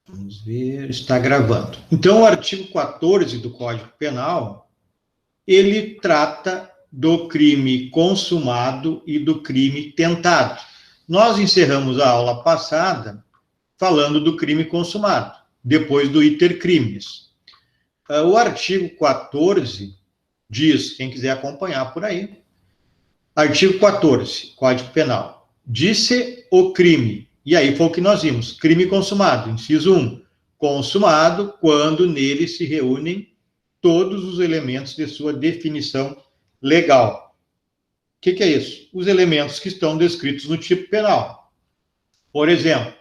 Vamos ver, está gravando. Então, o artigo 14 do Código Penal, ele trata do crime consumado e do crime tentado. Nós encerramos a aula passada falando do crime consumado, depois do iter crimes. O artigo 14 diz, quem quiser acompanhar por aí, artigo 14, Código Penal, disse o crime, e aí foi o que nós vimos, crime consumado, inciso 1, consumado quando nele se reúnem todos os elementos de sua definição legal. O que é isso? Os elementos que estão descritos no tipo penal. Por exemplo,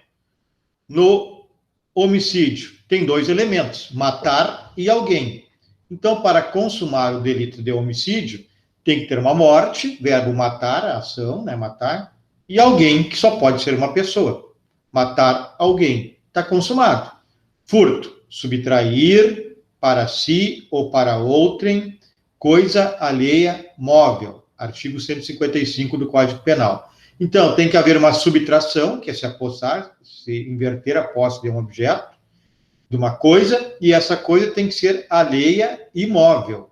no homicídio, tem dois elementos, matar e alguém. Então, para consumar o delito de homicídio, tem que ter uma morte, verbo matar, a ação, né, matar, e alguém, que só pode ser uma pessoa. Matar alguém, está consumado. Furto, subtrair para si ou para outrem, coisa alheia móvel. Artigo 155 do Código Penal. Então, tem que haver uma subtração, que é se apossar, se inverter a posse de um objeto, de uma coisa, e essa coisa tem que ser alheia e móvel.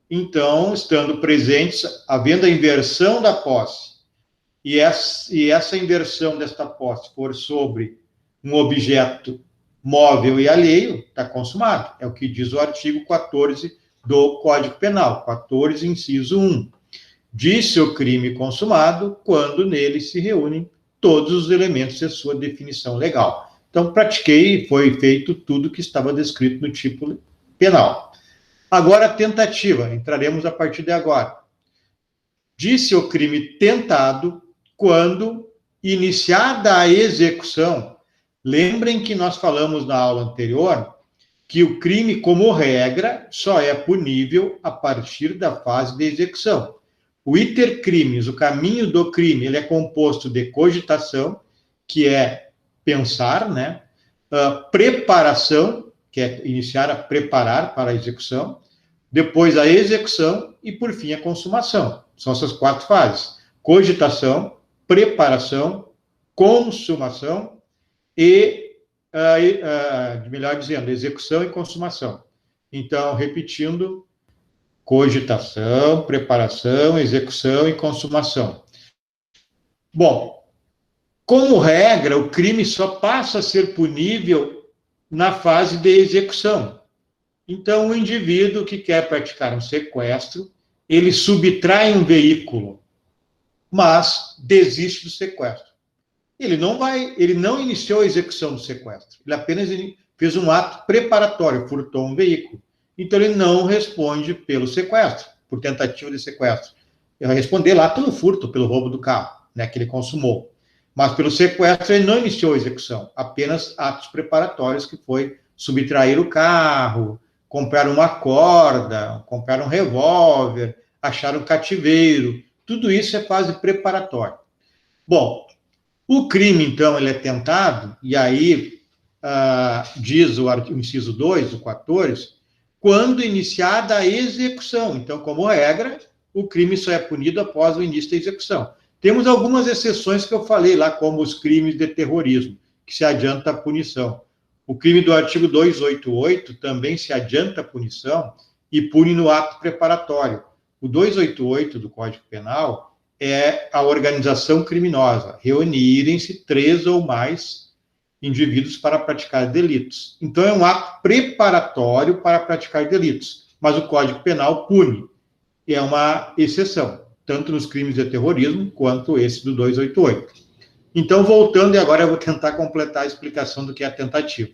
Então, estando presentes, havendo a inversão da posse, e essa inversão desta posse for sobre um objeto móvel e alheio, está consumado. É o que diz o artigo 14 do Código Penal, 14, inciso 1. Disse o crime consumado quando nele se reúnem todos os elementos de sua definição legal. Então, pratiquei, foi feito tudo que estava descrito no tipo penal. Agora, a tentativa, entraremos a partir de agora. Disse o crime tentado quando iniciada a execução. Lembrem que nós falamos na aula anterior que o crime, como regra, só é punível a partir da fase de execução. O iter crimes, o caminho do crime, ele é composto de cogitação, que é pensar, né? Preparação, que é iniciar a preparar para a execução, depois a execução e, por fim, a consumação. São essas quatro fases: cogitação, preparação, consumação e, melhor dizendo, execução e consumação. Então, repetindo, cogitação, preparação, execução e consumação. Bom, como regra, o crime só passa a ser punível na fase de execução. Então, o indivíduo que quer praticar um sequestro, ele subtrai um veículo, mas desiste do sequestro. Ele não iniciou a execução do sequestro, ele apenas fez um ato preparatório, furtou um veículo. Então, ele não responde pelo sequestro, por tentativa de sequestro. Ele vai responder lá pelo furto, pelo roubo do carro, né, que ele consumou. Mas pelo sequestro, ele não iniciou a execução, apenas atos preparatórios, que foi subtrair o carro, comprar uma corda, comprar um revólver, achar um cativeiro. Tudo isso é fase preparatória. Bom, o crime, então, ele é tentado, e aí diz o inciso 2, o 14, quando iniciada a execução. Então, como regra, o crime só é punido após o início da execução. Temos algumas exceções que eu falei lá, como os crimes de terrorismo, que se adianta a punição. O crime do artigo 288 também se adianta a punição e pune no ato preparatório. O 288 do Código Penal é a organização criminosa, reunirem-se 3 ou mais indivíduos para praticar delitos. Então, é um ato preparatório para praticar delitos, mas o Código Penal pune, e é uma exceção, tanto nos crimes de terrorismo quanto esse do 288. Então, voltando, e agora eu vou tentar completar a explicação do que é a tentativa.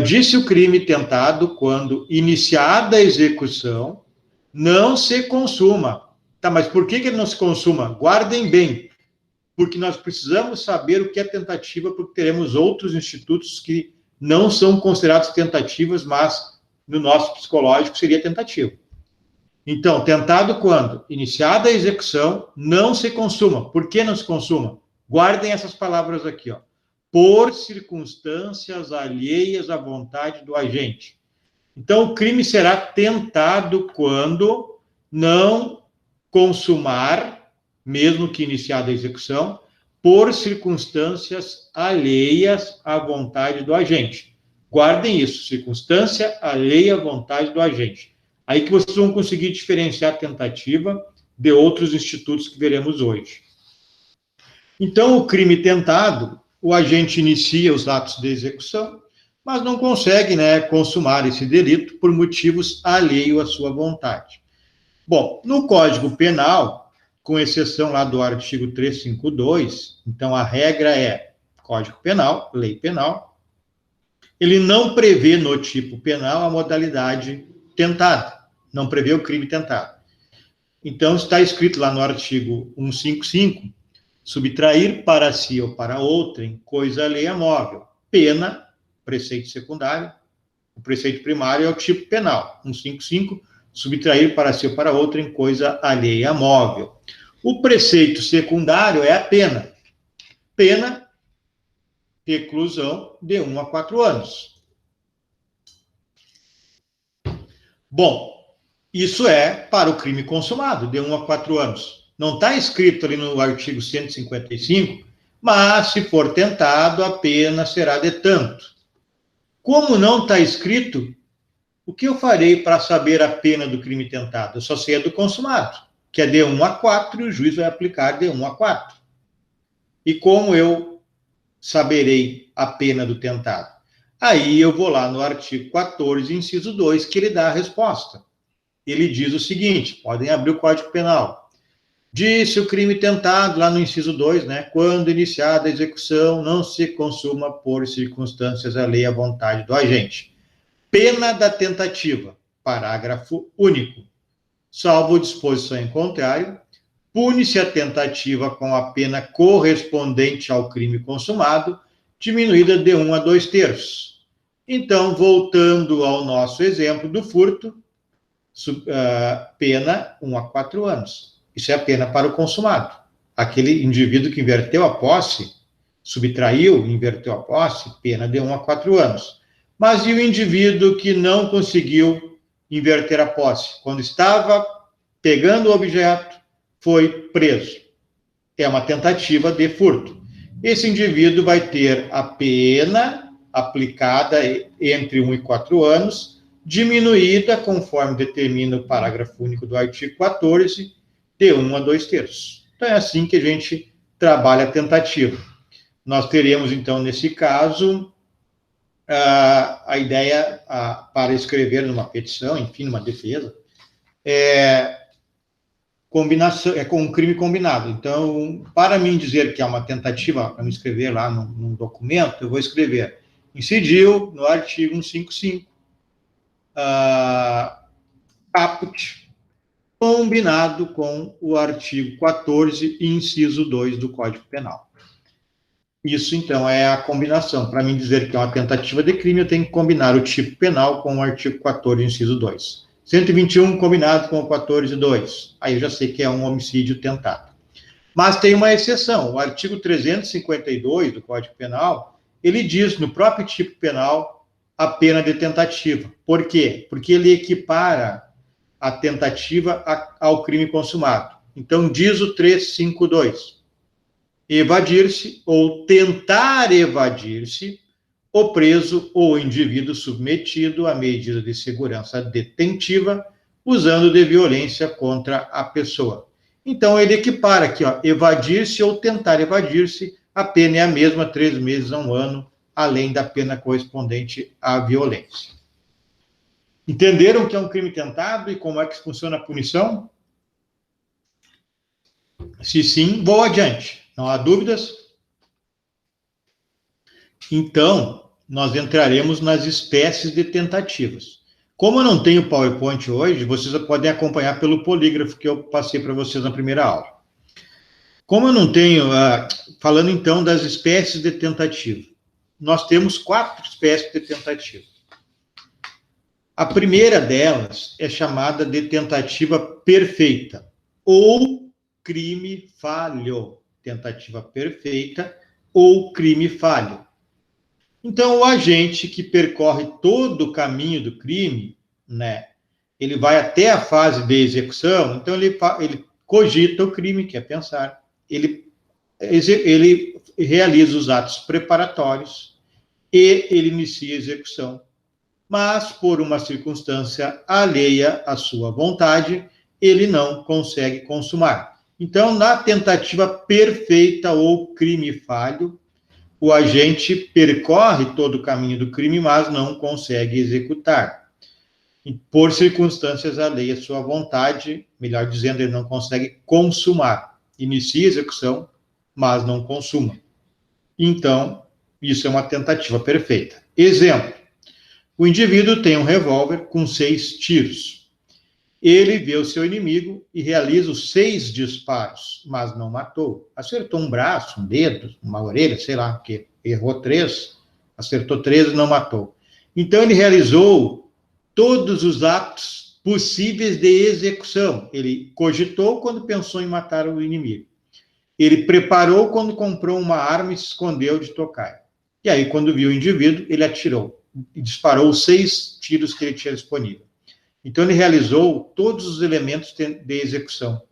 Disse o crime tentado quando, iniciada a execução, não se consuma. Tá, mas por que ele não se consuma? Guardem bem, porque nós precisamos saber o que é tentativa, porque teremos outros institutos que não são considerados tentativas, mas no nosso psicológico seria tentativa. Então, tentado quando? Iniciada a execução, não se consuma. Por que não se consuma? Guardem essas palavras aqui, ó. Por circunstâncias alheias à vontade do agente. Então, o crime será tentado quando não consumar, mesmo que iniciada a execução, por circunstâncias alheias à vontade do agente. Guardem isso, circunstância alheia à vontade do agente. Aí que vocês vão conseguir diferenciar a tentativa de outros institutos que veremos hoje. Então, o crime tentado, o agente inicia os atos de execução, mas não consegue, consumar esse delito por motivos alheios à sua vontade. Bom, no Código Penal, com exceção lá do artigo 352, então a regra é Código Penal, lei penal, ele não prevê no tipo penal a modalidade tentada, não prevê o crime tentado. Então, está escrito lá no artigo 155, subtrair para si ou para outrem coisa alheia móvel, pena, preceito secundário, o preceito primário é o tipo penal, 155, subtrair para si ou para outrem coisa alheia móvel. O preceito secundário é a pena. Pena, reclusão de 1 a 4 anos. Bom, isso é para o crime consumado, de 1 a 4 anos. Não está escrito ali no artigo 155, mas se for tentado, a pena será de tanto. Como não está escrito, o que eu farei para saber a pena do crime tentado? Eu só sei a do consumado, que é de 1 a 4, e o juiz vai aplicar de 1 a 4. E como eu saberei a pena do tentado? Aí eu vou lá no artigo 14, inciso 2, que ele dá a resposta. Ele diz o seguinte, podem abrir o Código Penal. Disse o crime tentado, lá no inciso 2, quando iniciada a execução, não se consuma por circunstâncias alheias à vontade do agente. Pena da tentativa, parágrafo único. Salvo disposição em contrário, pune-se a tentativa com a pena correspondente ao crime consumado, diminuída de 1 a 2/3. Então, voltando ao nosso exemplo do furto, pena 1 a 4 anos. Isso é a pena para o consumado. Aquele indivíduo que inverteu a posse, subtraiu, inverteu a posse, pena de 1 a 4 anos. Mas e o indivíduo que não conseguiu inverter a posse? Quando estava pegando o objeto, foi preso. É uma tentativa de furto. Esse indivíduo vai ter a pena aplicada entre 1 e 4 anos, diminuída, conforme determina o parágrafo único do artigo 14, de 1 a 2/3. Então, é assim que a gente trabalha a tentativa. Nós teremos, então, nesse caso, a ideia para escrever numa petição, enfim, numa defesa, combinação, com um crime combinado. Então, para mim dizer que é uma tentativa, para me escrever lá num documento, eu vou escrever incidiu no artigo 155, caput, combinado com o artigo 14, inciso 2 do Código Penal. Isso, então, é a combinação. Para mim dizer que é uma tentativa de crime, eu tenho que combinar o tipo penal com o artigo 14, inciso 2. 121, combinado com o 14.2. Aí eu já sei que é um homicídio tentado. Mas tem uma exceção. O artigo 352 do Código Penal, ele diz no próprio tipo penal a pena de tentativa. Por quê? Porque ele equipara a tentativa ao crime consumado. Então, diz o 352. Evadir-se ou tentar evadir-se o preso ou o indivíduo submetido à medida de segurança detentiva, usando de violência contra a pessoa. Então, ele equipara aqui, evadir-se ou tentar evadir-se, a pena é a mesma, 3 meses a 1 ano, além da pena correspondente à violência. Entenderam que é um crime tentado e como é que funciona a punição? Se sim, vou adiante. Não há dúvidas? Então, nós entraremos nas espécies de tentativas. Como eu não tenho PowerPoint hoje, vocês podem acompanhar pelo polígrafo que eu passei para vocês na primeira aula. Como eu não tenho, falando então das espécies de tentativa, nós temos 4 espécies de tentativa. A primeira delas é chamada de tentativa perfeita, ou crime falho. Tentativa perfeita ou crime falho. Então, o agente que percorre todo o caminho do crime, ele vai até a fase de execução, então ele cogita o crime, quer pensar, ele ele realiza os atos preparatórios e ele inicia a execução. Mas, por uma circunstância alheia à sua vontade, ele não consegue consumar. Então, na tentativa perfeita ou crime falho, o agente percorre todo o caminho do crime, mas não consegue executar. Por circunstâncias alheias à sua vontade, melhor dizendo, ele não consegue consumar. Inicia a execução, mas não consuma. Então, isso é uma tentativa perfeita. Exemplo: o indivíduo tem um revólver com 6 tiros. Ele vê o seu inimigo e realiza os 6 disparos, mas não matou. Acertou um braço, um dedo, uma orelha, sei lá, porque errou 3, acertou 3 e não matou. Então, ele realizou todos os atos possíveis de execução. Ele cogitou quando pensou em matar o inimigo. Ele preparou quando comprou uma arma e se escondeu de tocaia. E aí, quando viu o indivíduo, ele atirou e disparou os 6 tiros que ele tinha disponível. Então, ele realizou todos os elementos de execução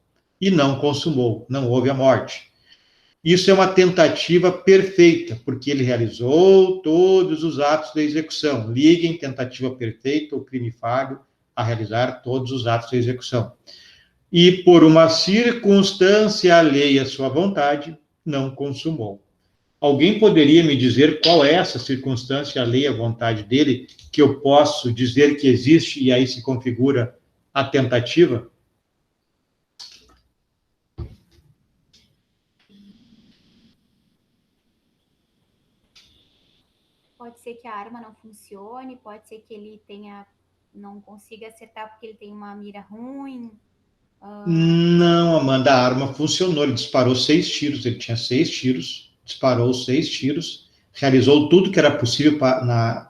e não consumou, não houve a morte. Isso é uma tentativa perfeita, porque ele realizou todos os atos de execução. Liguem tentativa perfeita ou crime falho a realizar todos os atos de execução. E, por uma circunstância alheia à sua vontade, não consumou. Alguém poderia me dizer qual é essa circunstância alheia à vontade dele, que eu posso dizer que existe e aí se configura a tentativa? Pode ser que a arma não funcione, pode ser que ele não consiga acertar porque ele tem uma mira ruim. Não, Amanda, a arma funcionou. Ele disparou 6 tiros. Ele tinha 6 tiros, disparou 6 tiros, realizou tudo que era possível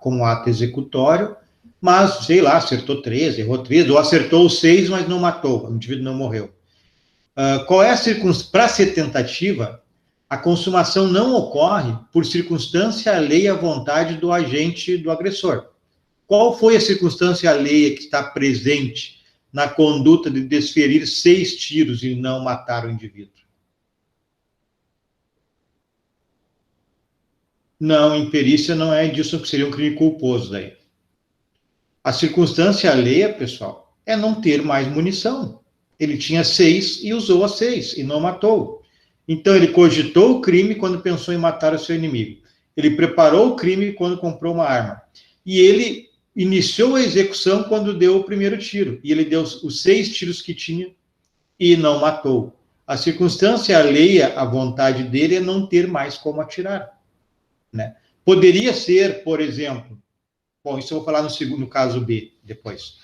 como ato executório, mas, sei lá, acertou 3, errou 3, ou acertou 6, mas não matou, o indivíduo não morreu. Qual é a circunstância? Para ser tentativa, a consumação não ocorre por circunstância alheia à vontade do agente do agressor. Qual foi a circunstância alheia que está presente na conduta de desferir 6 tiros e não matar o indivíduo? Não, imperícia não é disso que seria um crime culposo daí. A circunstância alheia, pessoal, é não ter mais munição. Ele tinha 6 e usou as 6 e não matou. Então, ele cogitou o crime quando pensou em matar o seu inimigo. Ele preparou o crime quando comprou uma arma. E ele iniciou a execução quando deu o primeiro tiro. E ele deu os 6 tiros que tinha e não matou. A circunstância alheia à vontade dele é não ter mais como atirar. Né? Poderia ser, por exemplo, bom, isso eu vou falar no caso B depois.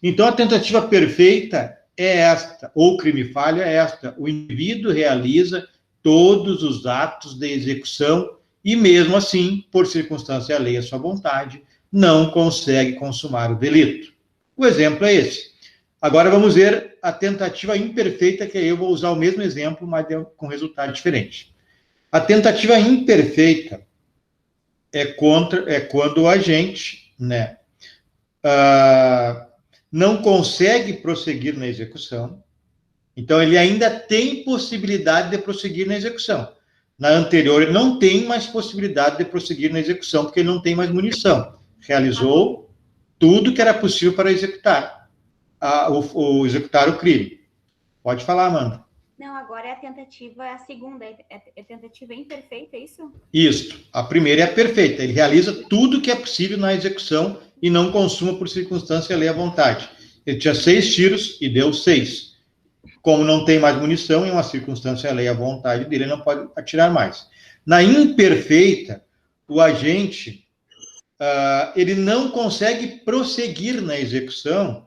Então, a tentativa perfeita é esta, ou crime falho é esta: o indivíduo realiza todos os atos de execução e, mesmo assim, por circunstância alheia à sua vontade, não consegue consumar o delito. O exemplo é esse. Agora vamos ver a tentativa imperfeita, que aí eu vou usar o mesmo exemplo, mas com resultado diferente. A tentativa imperfeita é quando o agente, né, não consegue prosseguir na execução, então ele ainda tem possibilidade de prosseguir na execução. Na anterior, ele não tem mais possibilidade de prosseguir na execução, porque ele não tem mais munição. Realizou tudo que era possível para executar executar o crime. Pode falar, Amanda. Não, agora é a segunda, é tentativa imperfeita, é isso? Isso. A primeira é a perfeita. Ele realiza tudo que é possível na execução e não consuma por circunstância alheia à vontade. Ele tinha 6 tiros e deu 6. Como não tem mais munição, em uma circunstância alheia à vontade dele, ele não pode atirar mais. Na imperfeita, o agente ele não consegue prosseguir na execução,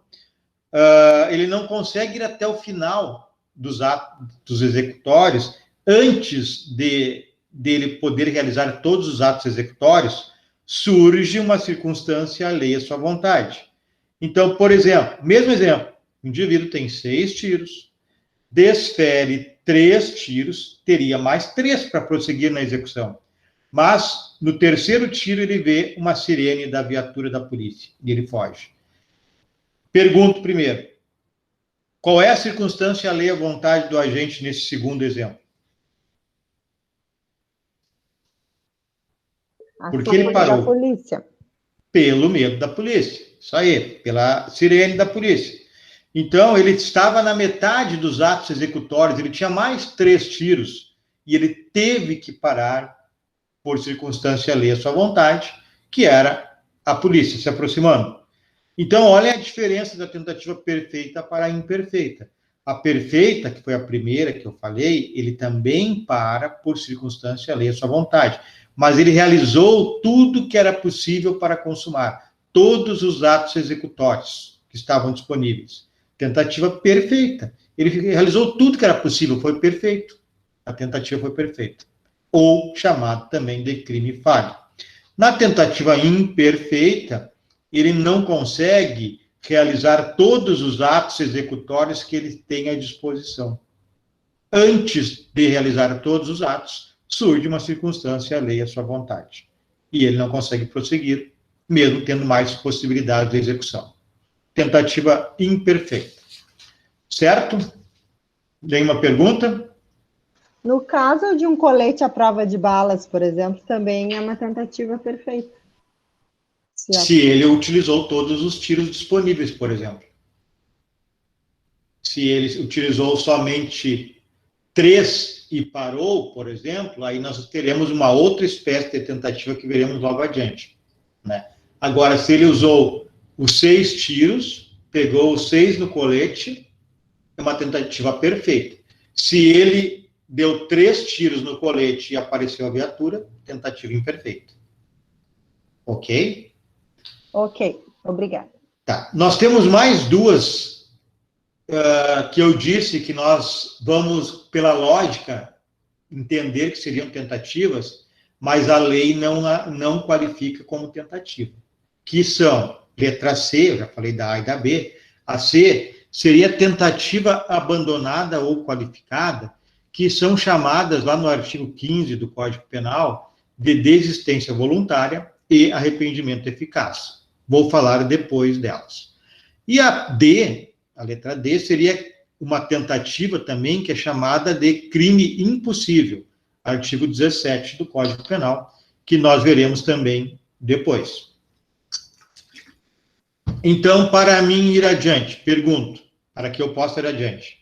ele não consegue ir até o final dos atos executórios antes dele poder realizar todos os atos executórios. Surge uma circunstância alheia à sua vontade. Então, por exemplo, mesmo exemplo, o indivíduo tem 6 tiros, desfere 3 tiros, teria mais 3 para prosseguir na execução. Mas, no terceiro tiro, ele vê uma sirene da viatura da polícia e ele foge. Pergunto primeiro: qual é a circunstância alheia à vontade do agente nesse segundo exemplo? Porque ele parou. Da polícia. Pelo medo da polícia. Isso aí, pela sirene da polícia. Então, ele estava na metade dos atos executórios, ele tinha mais 3 tiros, e ele teve que parar por circunstância alheia à sua vontade, que era a polícia se aproximando. Então, olha a diferença da tentativa perfeita para a imperfeita. A perfeita, que foi a primeira que eu falei, ele também para por circunstância alheia à sua vontade. Mas ele realizou tudo que era possível para consumar, todos os atos executórios que estavam disponíveis. Tentativa perfeita. Ele realizou tudo que era possível, foi perfeito. A tentativa foi perfeita. Ou chamado também de crime falho. Na tentativa imperfeita, ele não consegue realizar todos os atos executórios que ele tem à disposição. Antes de realizar todos os atos, surge uma circunstância alheia à sua vontade. E ele não consegue prosseguir, mesmo tendo mais possibilidades de execução. Tentativa imperfeita. Certo? Nenhuma pergunta? No caso de um colete à prova de balas, por exemplo, também é uma tentativa perfeita. Se ele utilizou todos os tiros disponíveis, por exemplo. Se ele utilizou somente 3 e parou, por exemplo, aí nós teremos uma outra espécie de tentativa que veremos logo adiante, né? Agora, se ele usou os 6 tiros, pegou os 6 no colete, é uma tentativa perfeita. Se ele deu 3 tiros no colete e apareceu a viatura, tentativa imperfeita. Ok? Ok, obrigada. Tá. Nós temos mais 2 que eu disse que nós vamos, pela lógica, entender que seriam tentativas, mas a lei não qualifica como tentativa. Que são, letra C, eu já falei da A e da B, a C seria tentativa abandonada ou qualificada, que são chamadas, lá no artigo 15 do Código Penal, de desistência voluntária e arrependimento eficaz. Vou falar depois delas. E a D, a letra D, seria uma tentativa também que é chamada de crime impossível, artigo 17 do Código Penal, que nós veremos também depois. Então, para mim ir adiante, pergunto, para que eu possa ir adiante.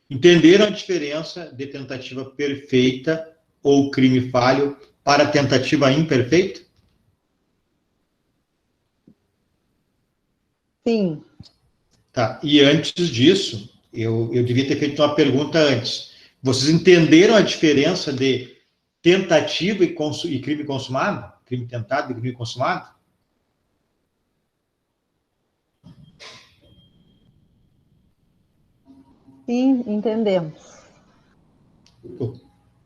Entenderam a diferença de tentativa perfeita ou crime falho para tentativa imperfeita? Sim. Tá, e antes disso, eu devia ter feito uma pergunta antes. Vocês entenderam a diferença de tentativa e crime consumado? Crime tentado e crime consumado? Sim, entendemos.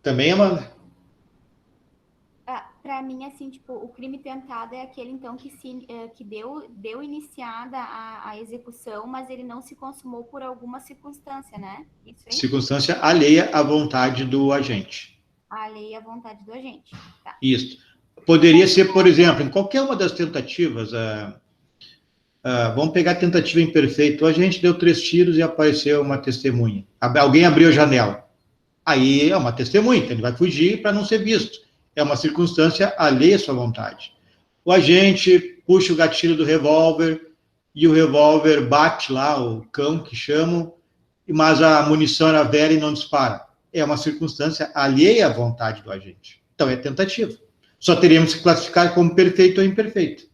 Também, Amanda? Para mim, assim, tipo, o crime tentado é aquele, então, que deu iniciada a execução, mas ele não se consumou por alguma circunstância, né? Isso aí? Circunstância alheia à vontade do agente. Alheia à vontade do agente. Tá. Isso. Poderia ser, por exemplo, em qualquer uma das tentativas, vamos pegar a tentativa imperfeita, o agente deu 3 tiros e apareceu uma testemunha. Alguém abriu a janela. Aí é uma testemunha, então ele vai fugir para não ser visto. É uma circunstância alheia à sua vontade. O agente puxa o gatilho do revólver e o revólver bate lá, o cão que chamam, mas a munição era velha e não dispara. É uma circunstância alheia à vontade do agente. Então é tentativa. Só teríamos que classificar como perfeito ou imperfeito.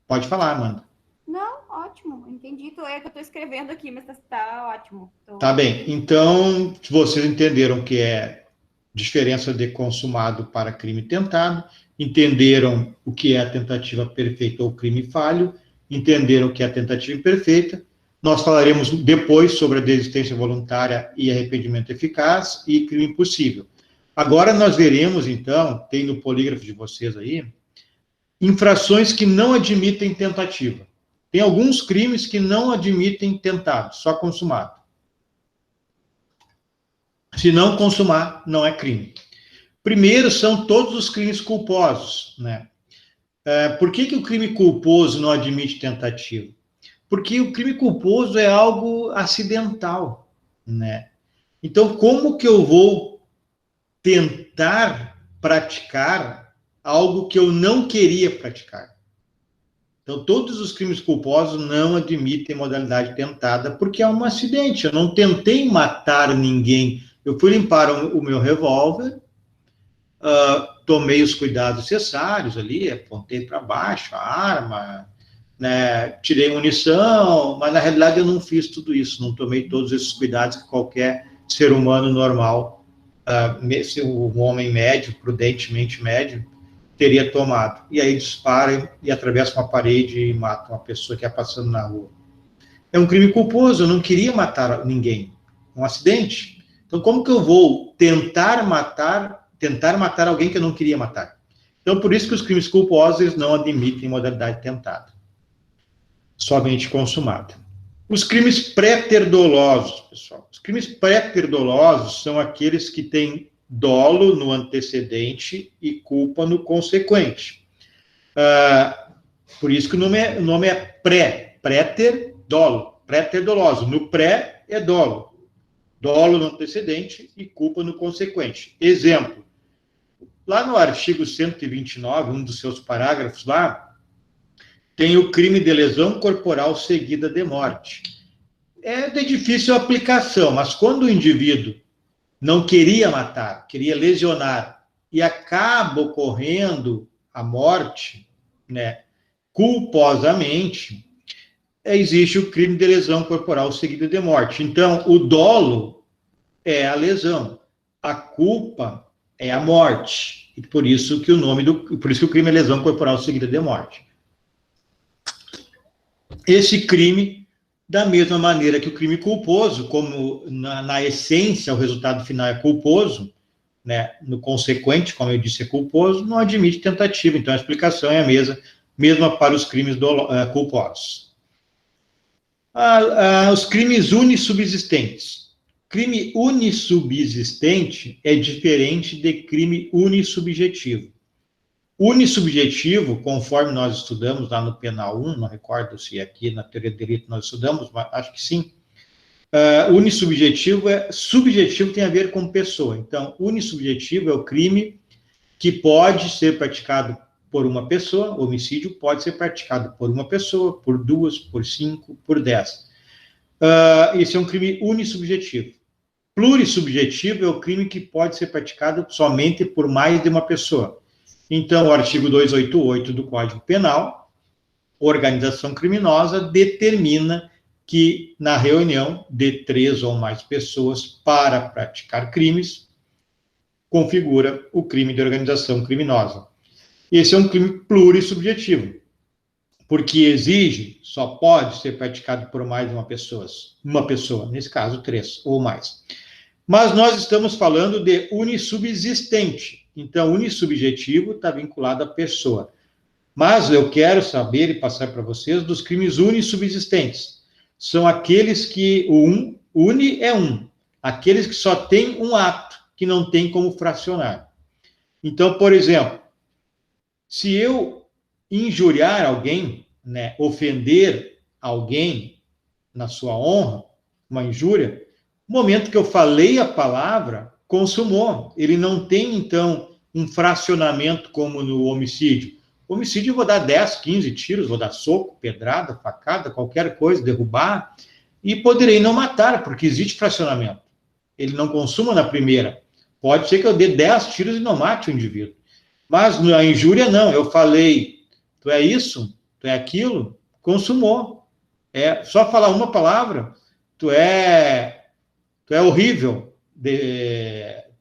Pode falar, Amanda. Não, ótimo, entendi. É que eu estou escrevendo aqui, mas tá ótimo. Tá bem. Então, vocês entenderam que é diferença de consumado para crime tentado, entenderam o que é a tentativa perfeita ou crime falho, entenderam o que é a tentativa imperfeita. Nós falaremos depois sobre a desistência voluntária e arrependimento eficaz e crime impossível. Agora nós veremos, então, tem no polígrafo de vocês aí, infrações que não admitem tentativa. Tem alguns crimes que não admitem tentado, só consumado. Se não consumar, não é crime. Primeiro, são todos os crimes culposos, né? Por que o crime culposo não admite tentativa? Porque o crime culposo é algo acidental, né? Então, como que eu vou tentar praticar algo que eu não queria praticar. Então, todos os crimes culposos não admitem modalidade tentada, porque é um acidente. Eu não tentei matar ninguém. Eu fui limpar o meu revólver, tomei os cuidados necessários ali, apontei para baixo a arma, né, tirei munição, mas na realidade eu não fiz tudo isso, não tomei todos esses cuidados que qualquer ser humano normal, um homem médio, prudentemente médio, teria tomado. E aí dispara e atravessa uma parede e mata uma pessoa que está passando na rua. É um crime culposo, eu não queria matar ninguém. Um acidente. Então, como que eu vou tentar matar alguém que eu não queria matar? Então, por isso que os crimes culposos não admitem modalidade tentada. Somente consumada. Os crimes pré-terdolosos, pessoal. Os crimes pré-terdolosos são aqueles que têm dolo no antecedente e culpa no consequente. Por isso que o nome é pré-terdolo, pré-terdoloso. No pré é dolo. Dolo no antecedente e culpa no consequente. Exemplo, lá no artigo 129, um dos seus parágrafos lá, tem o crime de lesão corporal seguida de morte. É de difícil aplicação, mas quando o indivíduo não queria matar, queria lesionar, e acaba ocorrendo a morte, né, culposamente, existe o crime de lesão corporal seguida de morte. Então, o dolo é a lesão, a culpa é a morte. E por isso que o crime é lesão corporal seguida de morte. Esse crime, da mesma maneira que o crime culposo, como na essência o resultado final é culposo, né, no consequente, como eu disse, é culposo, não admite tentativa. Então, a explicação é a mesma para os crimes culposos. Os crimes unissubsistentes. Crime unissubsistente é diferente de crime unissubjetivo. Unissubjetivo, conforme nós estudamos lá no Penal 1, não recordo se aqui na Teoria do Direito nós estudamos, mas acho que sim. Unissubjetivo subjetivo tem a ver com pessoa. Então, unissubjetivo é o crime que pode ser praticado por uma pessoa, homicídio pode ser praticado por uma pessoa, por 2, por 5, por 10. Esse é um crime unissubjetivo. Plurissubjetivo é o crime que pode ser praticado somente por mais de uma pessoa. Então, o artigo 288 do Código Penal, organização criminosa, determina que na reunião de 3 ou mais pessoas para praticar crimes, configura o crime de organização criminosa. Esse é um crime plurissubjetivo, porque exige, só pode ser praticado por mais de uma pessoa, nesse caso 3 ou mais. Mas nós estamos falando de unissubsistente. Então, unissubjetivo está vinculado à pessoa. Mas eu quero saber e passar para vocês dos crimes unissubsistentes. São aqueles que uni é um. Aqueles que só tem um ato, que não tem como fracionar. Então, por exemplo, se eu injuriar alguém, né, ofender alguém na sua honra, uma injúria, no momento que eu falei a palavra, consumou. Ele não tem, então, um fracionamento como no homicídio. Homicídio eu vou dar 10, 15 tiros, vou dar soco, pedrada, facada, qualquer coisa, derrubar, e poderei não matar, porque existe fracionamento. Ele não consuma na primeira. Pode ser que eu dê 10 tiros e não mate o indivíduo. Mas na injúria, não. Eu falei, tu é isso, tu é aquilo, consumou. É só falar uma palavra, tu é horrível,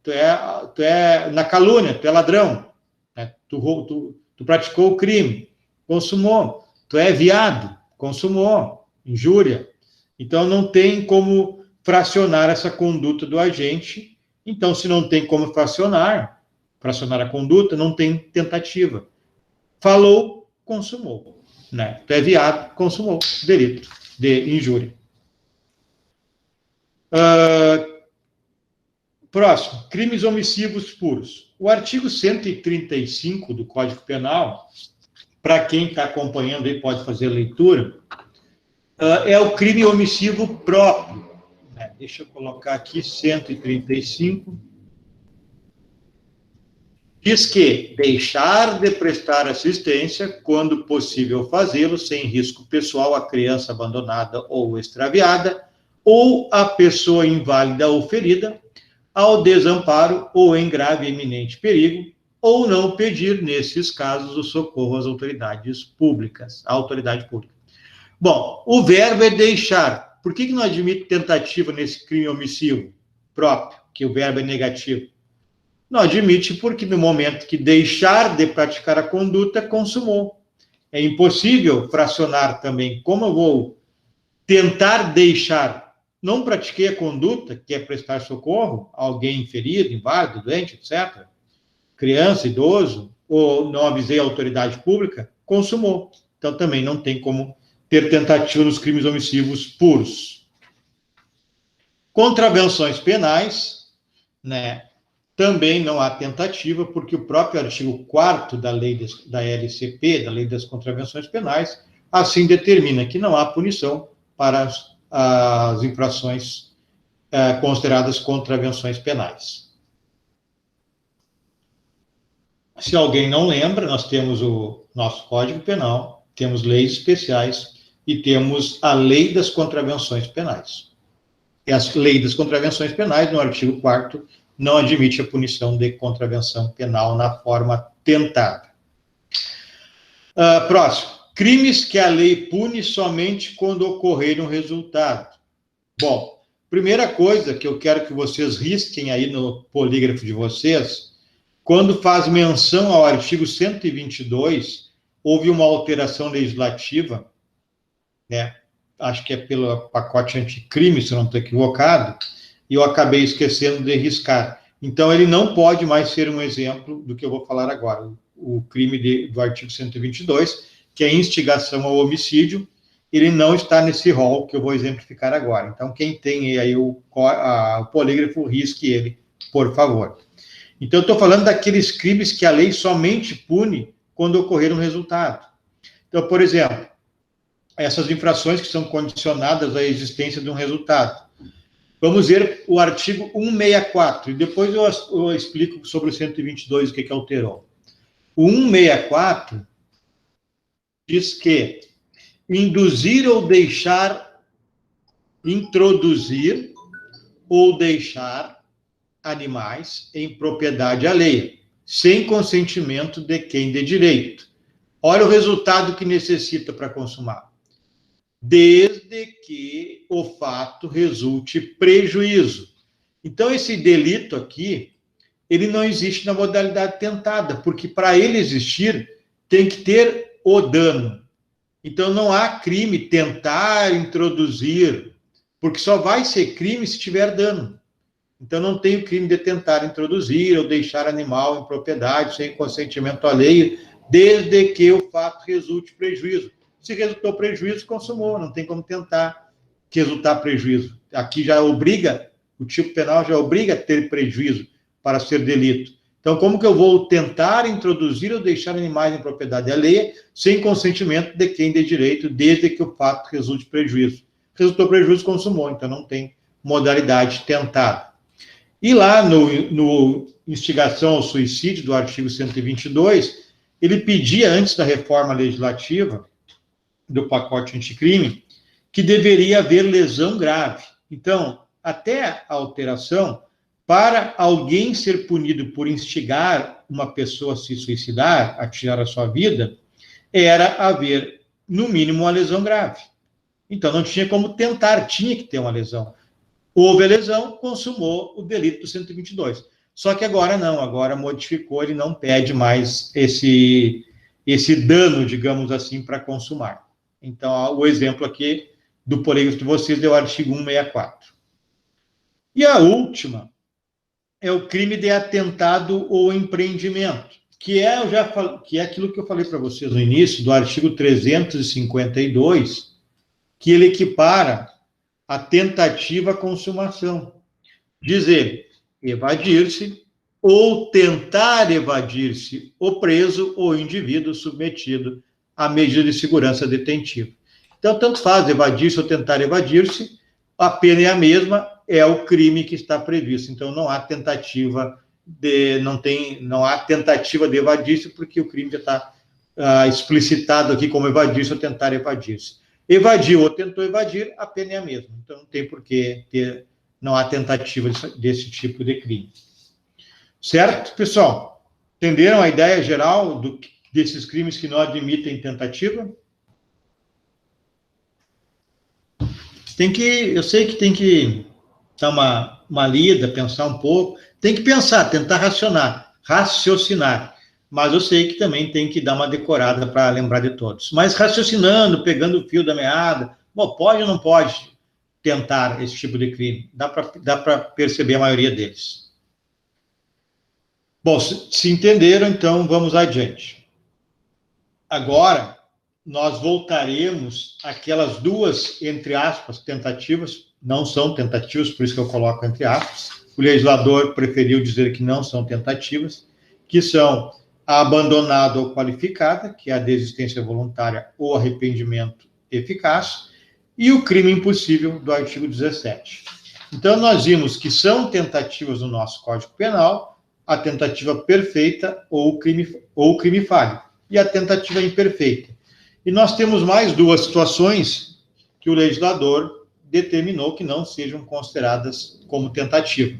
tu é na calúnia, tu é ladrão, né? Tu praticou o crime, consumou. Tu é viado, consumou, injúria. Então, não tem como fracionar essa conduta do agente. Então, se não tem como fracionar a conduta, não tem tentativa. Falou, consumou. Né? Tu é viado, consumou. Delito de injúria. Próximo, crimes omissivos puros. O artigo 135 do Código Penal, para quem está acompanhando aí pode fazer a leitura, é o crime omissivo próprio. Deixa eu colocar aqui 135. diz que deixar de prestar assistência, quando possível fazê-lo, sem risco pessoal à criança abandonada ou extraviada, ou à pessoa inválida ou ferida, ao desamparo ou em grave e iminente perigo, ou não pedir, nesses casos, o socorro às autoridades públicas, à autoridade pública. Bom, o verbo é deixar. Por que não admite tentativa nesse crime omissivo próprio, que o verbo é negativo? Não admite porque no momento que deixar de praticar a conduta, consumou. É impossível fracionar também. Como eu vou tentar deixar, não pratiquei a conduta, que é prestar socorro a alguém ferido, inválido, doente, etc., criança, idoso, ou não avisei a autoridade pública, consumou. Então também não tem como ter tentativa nos crimes omissivos puros. Contravenções penais, né? Também não há tentativa, porque o próprio artigo 4º da lei da LCP, da Lei das Contravenções Penais, assim determina que não há punição para as infrações consideradas contravenções penais. Se alguém não lembra, nós temos o nosso Código Penal, temos leis especiais e temos a Lei das Contravenções Penais. E a Lei das Contravenções Penais, no artigo 4º, não admite a punição de contravenção penal na forma tentada. Próximo. Crimes que a lei pune somente quando ocorrer um resultado. Bom, primeira coisa que eu quero que vocês risquem aí no polígrafo de vocês, quando faz menção ao artigo 122, houve uma alteração legislativa, né? Acho que é pelo pacote anticrime, se eu não estou equivocado, e eu acabei esquecendo de riscar. Então, ele não pode mais ser um exemplo do que eu vou falar agora. O crime do artigo 122, que é instigação ao homicídio, ele não está nesse rol que eu vou exemplificar agora. Então, quem tem aí o polígrafo, risque ele, por favor. Então, eu estou falando daqueles crimes que a lei somente pune quando ocorrer um resultado. Então, por exemplo, essas infrações que são condicionadas à existência de um resultado. Vamos ver o artigo 164, e depois eu explico sobre o 122, o que alterou. O 164 diz que induzir ou deixar, introduzir ou deixar animais em propriedade alheia, sem consentimento de quem de direito. Olha o resultado que necessita para consumar. Desde que o fato resulte prejuízo. Então, esse delito aqui, ele não existe na modalidade tentada, porque para ele existir, tem que ter o dano. Então, não há crime tentar introduzir, porque só vai ser crime se tiver dano. Então, não tem o crime de tentar introduzir ou deixar animal em propriedade sem consentimento alheio, desde que o fato resulte prejuízo. Se resultou prejuízo, consumou, não tem como tentar resultar prejuízo. Aqui já obriga, o tipo penal já obriga a ter prejuízo para ser delito. Então, como que eu vou tentar introduzir ou deixar animais em propriedade alheia sem consentimento de quem de direito, desde que o fato resulte prejuízo? Resultou prejuízo, consumou, então não tem modalidade tentada. E lá no instigação ao suicídio do artigo 122, ele pedia, antes da reforma legislativa, do pacote anticrime, que deveria haver lesão grave. Então, até a alteração, para alguém ser punido por instigar uma pessoa a se suicidar, a tirar a sua vida, era haver, no mínimo, uma lesão grave. Então, não tinha como tentar, tinha que ter uma lesão. Houve a lesão, consumou o delito do 122. Só que agora não, agora modificou, ele não pede mais esse dano, digamos assim, para consumar. Então, o exemplo aqui do polígrafo de vocês é o artigo 164. E a última é o crime de atentado ou empreendimento, que é aquilo que eu falei para vocês no início, do artigo 352, que ele equipara a tentativa à consumação. Diz ele, evadir-se ou tentar evadir-se o preso ou indivíduo submetido à medida de segurança detentiva. Então, tanto faz evadir-se ou tentar evadir-se, a pena é a mesma, é o crime que está previsto. Então, não há tentativa não há tentativa de evadir-se, porque o crime já está explicitado aqui como evadir-se ou tentar evadir-se. Evadiu ou tentou evadir, a pena é a mesma. Então, não tem por que não há tentativa desse tipo de crime. Certo, pessoal? Entenderam a ideia geral desses crimes que não admitem tentativa? Eu sei que tem que dar uma lida, pensar um pouco. Tem que pensar, tentar raciocinar. Mas eu sei que também tem que dar uma decorada para lembrar de todos. Mas raciocinando, pegando o fio da meada, bom, pode ou não pode tentar esse tipo de crime? Dá para perceber a maioria deles. Bom, se entenderam, então vamos adiante. Agora, nós voltaremos àquelas duas, entre aspas, tentativas, não são tentativas, por isso que eu coloco entre aspas. O legislador preferiu dizer que não são tentativas, que são a abandonada ou qualificada, que é a desistência voluntária ou arrependimento eficaz, e o crime impossível do artigo 17. Então, nós vimos que são tentativas no nosso Código Penal, a tentativa perfeita ou o crime falho, e a tentativa imperfeita. E nós temos mais duas situações que o legislador determinou que não sejam consideradas como tentativa.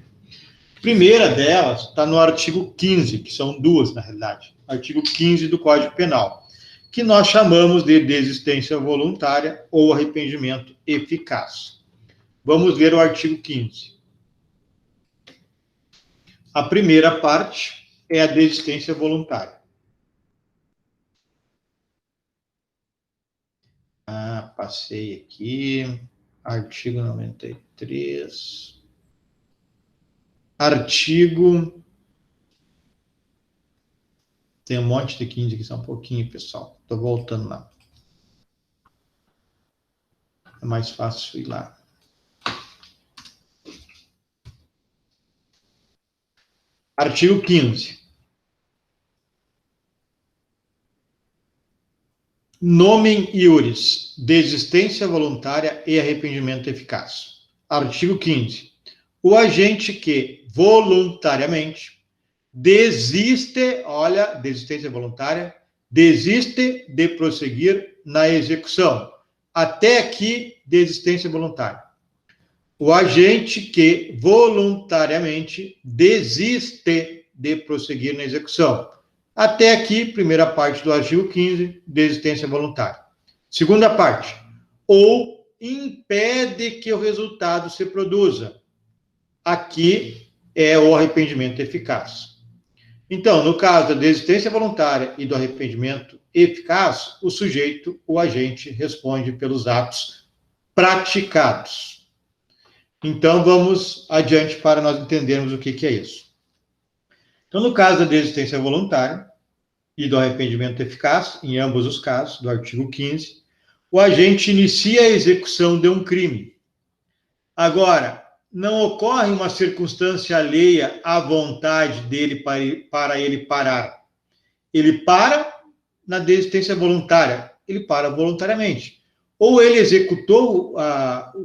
A primeira delas está no artigo 15, que são duas, na realidade. Artigo 15 do Código Penal, que nós chamamos de desistência voluntária ou arrependimento eficaz. Vamos ver o artigo 15. A primeira parte é a desistência voluntária. Passei aqui. Artigo 93. Artigo... Tem um monte de 15 aqui, só um pouquinho, pessoal. Estou voltando lá. É mais fácil ir lá. Artigo 15. Nomen iuris, desistência voluntária e arrependimento eficaz. Artigo 15. O agente que voluntariamente desiste, olha, desistência voluntária, desiste de prosseguir na execução. Até aqui, desistência voluntária. O agente que voluntariamente desiste de prosseguir na execução. Até aqui, primeira parte do artigo 15, desistência voluntária. Segunda parte, ou impede que o resultado se produza. Aqui é o arrependimento eficaz. Então, no caso da desistência voluntária e do arrependimento eficaz, o sujeito, o agente, responde pelos atos praticados. Então, vamos adiante para nós entendermos o que é isso. Então, no caso da desistência voluntária e do arrependimento eficaz, em ambos os casos, do artigo 15, o agente inicia a execução de um crime. Agora, não ocorre uma circunstância alheia à vontade dele para ele parar. Ele para na desistência voluntária, ele para voluntariamente. Ou ele executou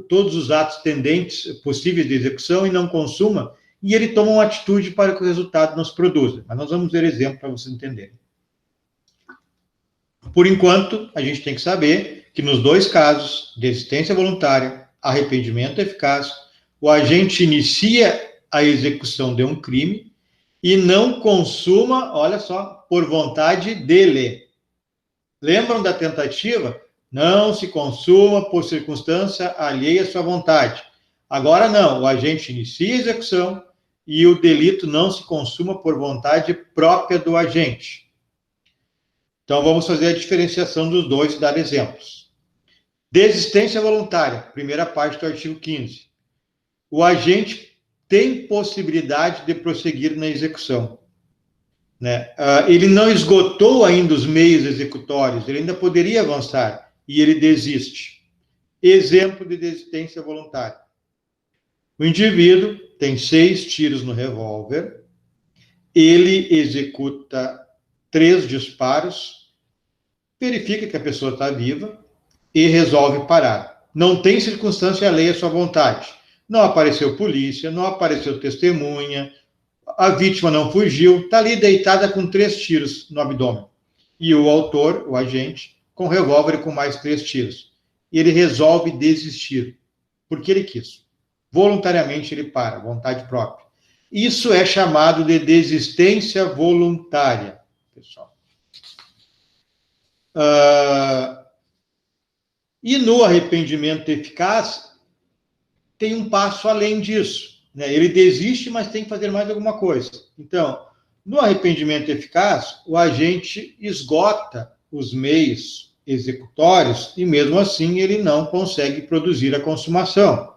todos os atos tendentes possíveis de execução e não consuma, e ele toma uma atitude para que o resultado não se produza. Mas nós vamos ver exemplo para vocês entenderem. Por enquanto, a gente tem que saber que nos dois casos, desistência voluntária, arrependimento eficaz, o agente inicia a execução de um crime e não consuma, olha só, por vontade dele. Lembram da tentativa? Não se consuma por circunstância alheia à sua vontade. Agora não, o agente inicia a execução e o delito não se consuma por vontade própria do agente. Então, vamos fazer a diferenciação dos dois e dar exemplos. Desistência voluntária, primeira parte do artigo 15. O agente tem possibilidade de prosseguir na execução. Né? Ele não esgotou ainda os meios executórios, ele ainda poderia avançar, e ele desiste. Exemplo de desistência voluntária. O indivíduo tem 6 tiros no revólver, ele executa 3 disparos, verifica que a pessoa está viva e resolve parar. Não tem circunstância alheia à sua vontade. Não apareceu polícia, não apareceu testemunha, a vítima não fugiu, está ali deitada com 3 tiros no abdômen. E o autor, o agente, com revólver com mais 3 tiros. E ele resolve desistir, porque ele quis. Voluntariamente ele para, vontade própria. Isso é chamado de desistência voluntária, pessoal. E no arrependimento eficaz, tem um passo além disso, né? Ele desiste, mas tem que fazer mais alguma coisa. Então, no arrependimento eficaz, o agente esgota os meios executórios e, mesmo assim, ele não consegue produzir a consumação,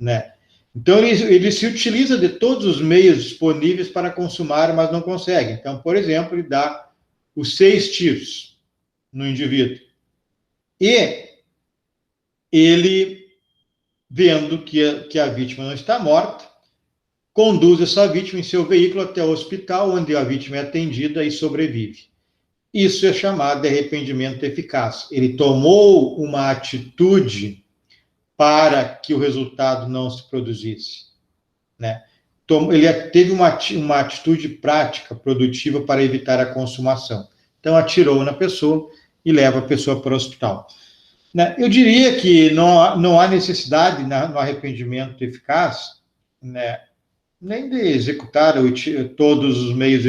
né? Então, ele se utiliza de todos os meios disponíveis para consumar, mas não consegue. Então, por exemplo, ele dá os 6 tiros no indivíduo. E ele, vendo que a vítima não está morta, conduz essa vítima em seu veículo até o hospital, onde a vítima é atendida e sobrevive. Isso é chamado de arrependimento eficaz. Ele tomou uma atitude para que o resultado não se produzisse, né? Ele teve uma atitude prática, produtiva, para evitar a consumação. Então, atirou na pessoa e leva a pessoa para o hospital. Né? Eu diria que não há necessidade no arrependimento eficaz, né, nem de executar todos os meios,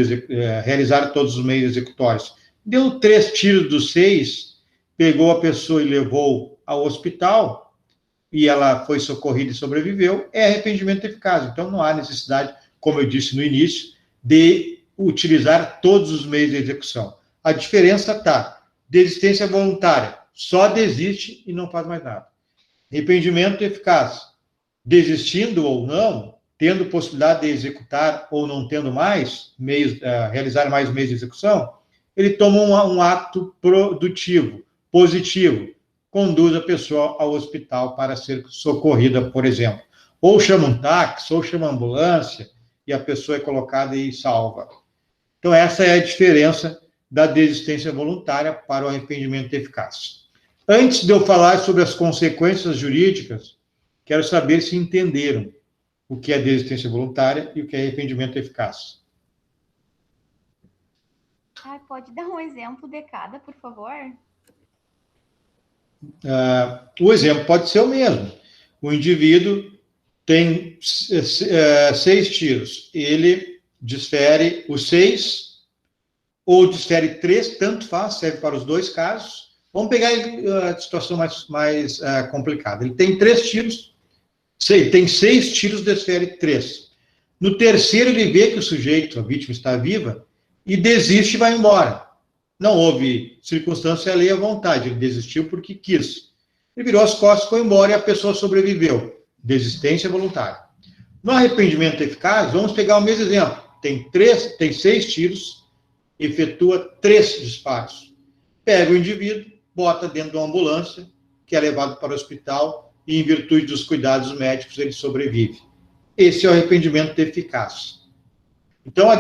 realizar todos os meios executórios. Deu 3 tiros dos 6, pegou a pessoa e levou ao hospital, e ela foi socorrida e sobreviveu, é arrependimento eficaz. Então, não há necessidade, como eu disse no início, de utilizar todos os meios de execução. A diferença está: desistência voluntária, só desiste e não faz mais nada. Arrependimento eficaz, desistindo ou não, tendo possibilidade de executar ou não tendo mais meios, realizar mais meios de execução, ele toma um ato produtivo, positivo, conduz a pessoa ao hospital para ser socorrida, por exemplo. Ou chama um táxi, ou chama ambulância, e a pessoa é colocada e salva. Então, essa é a diferença da desistência voluntária para o arrependimento eficaz. Antes de eu falar sobre as consequências jurídicas, quero saber se entenderam o que é desistência voluntária e o que é arrependimento eficaz. Pode dar um exemplo de cada, por favor? O exemplo pode ser o mesmo. O indivíduo tem 6 tiros. Ele desfere os 6 ou desfere 3, tanto faz, serve para os 2 casos. Vamos pegar a situação mais complicada. Ele tem 3 tiros, tem 6 tiros, desfere 3. No terceiro, ele vê que o sujeito, a vítima, está viva e desiste e vai embora. Não houve circunstância alheia à vontade, ele desistiu porque quis. Ele virou as costas, foi embora e a pessoa sobreviveu. Desistência voluntária. No arrependimento eficaz, vamos pegar o mesmo exemplo. Tem 6 tiros, efetua 3 disparos. Pega o indivíduo, bota dentro de uma ambulância, que é levado para o hospital, e em virtude dos cuidados médicos ele sobrevive. Esse é o arrependimento eficaz. Então, a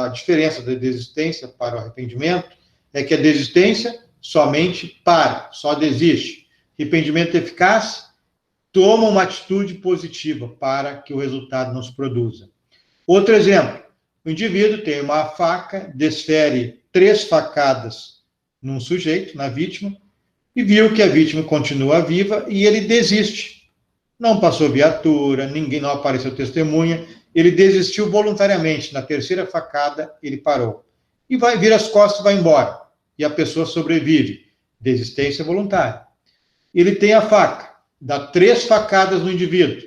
diferença da desistência para o arrependimento é que a desistência somente para, só desiste. Arrependimento eficaz toma uma atitude positiva para que o resultado não se produza. Outro exemplo, o indivíduo tem uma faca, desfere 3 facadas num sujeito, na vítima, e viu que a vítima continua viva e ele desiste. Não passou viatura, ninguém não apareceu testemunha, ele desistiu voluntariamente. Na terceira facada, ele parou. E vira as costas e vai embora. E a pessoa sobrevive. Desistência voluntária. Ele tem a faca, dá 3 facadas no indivíduo.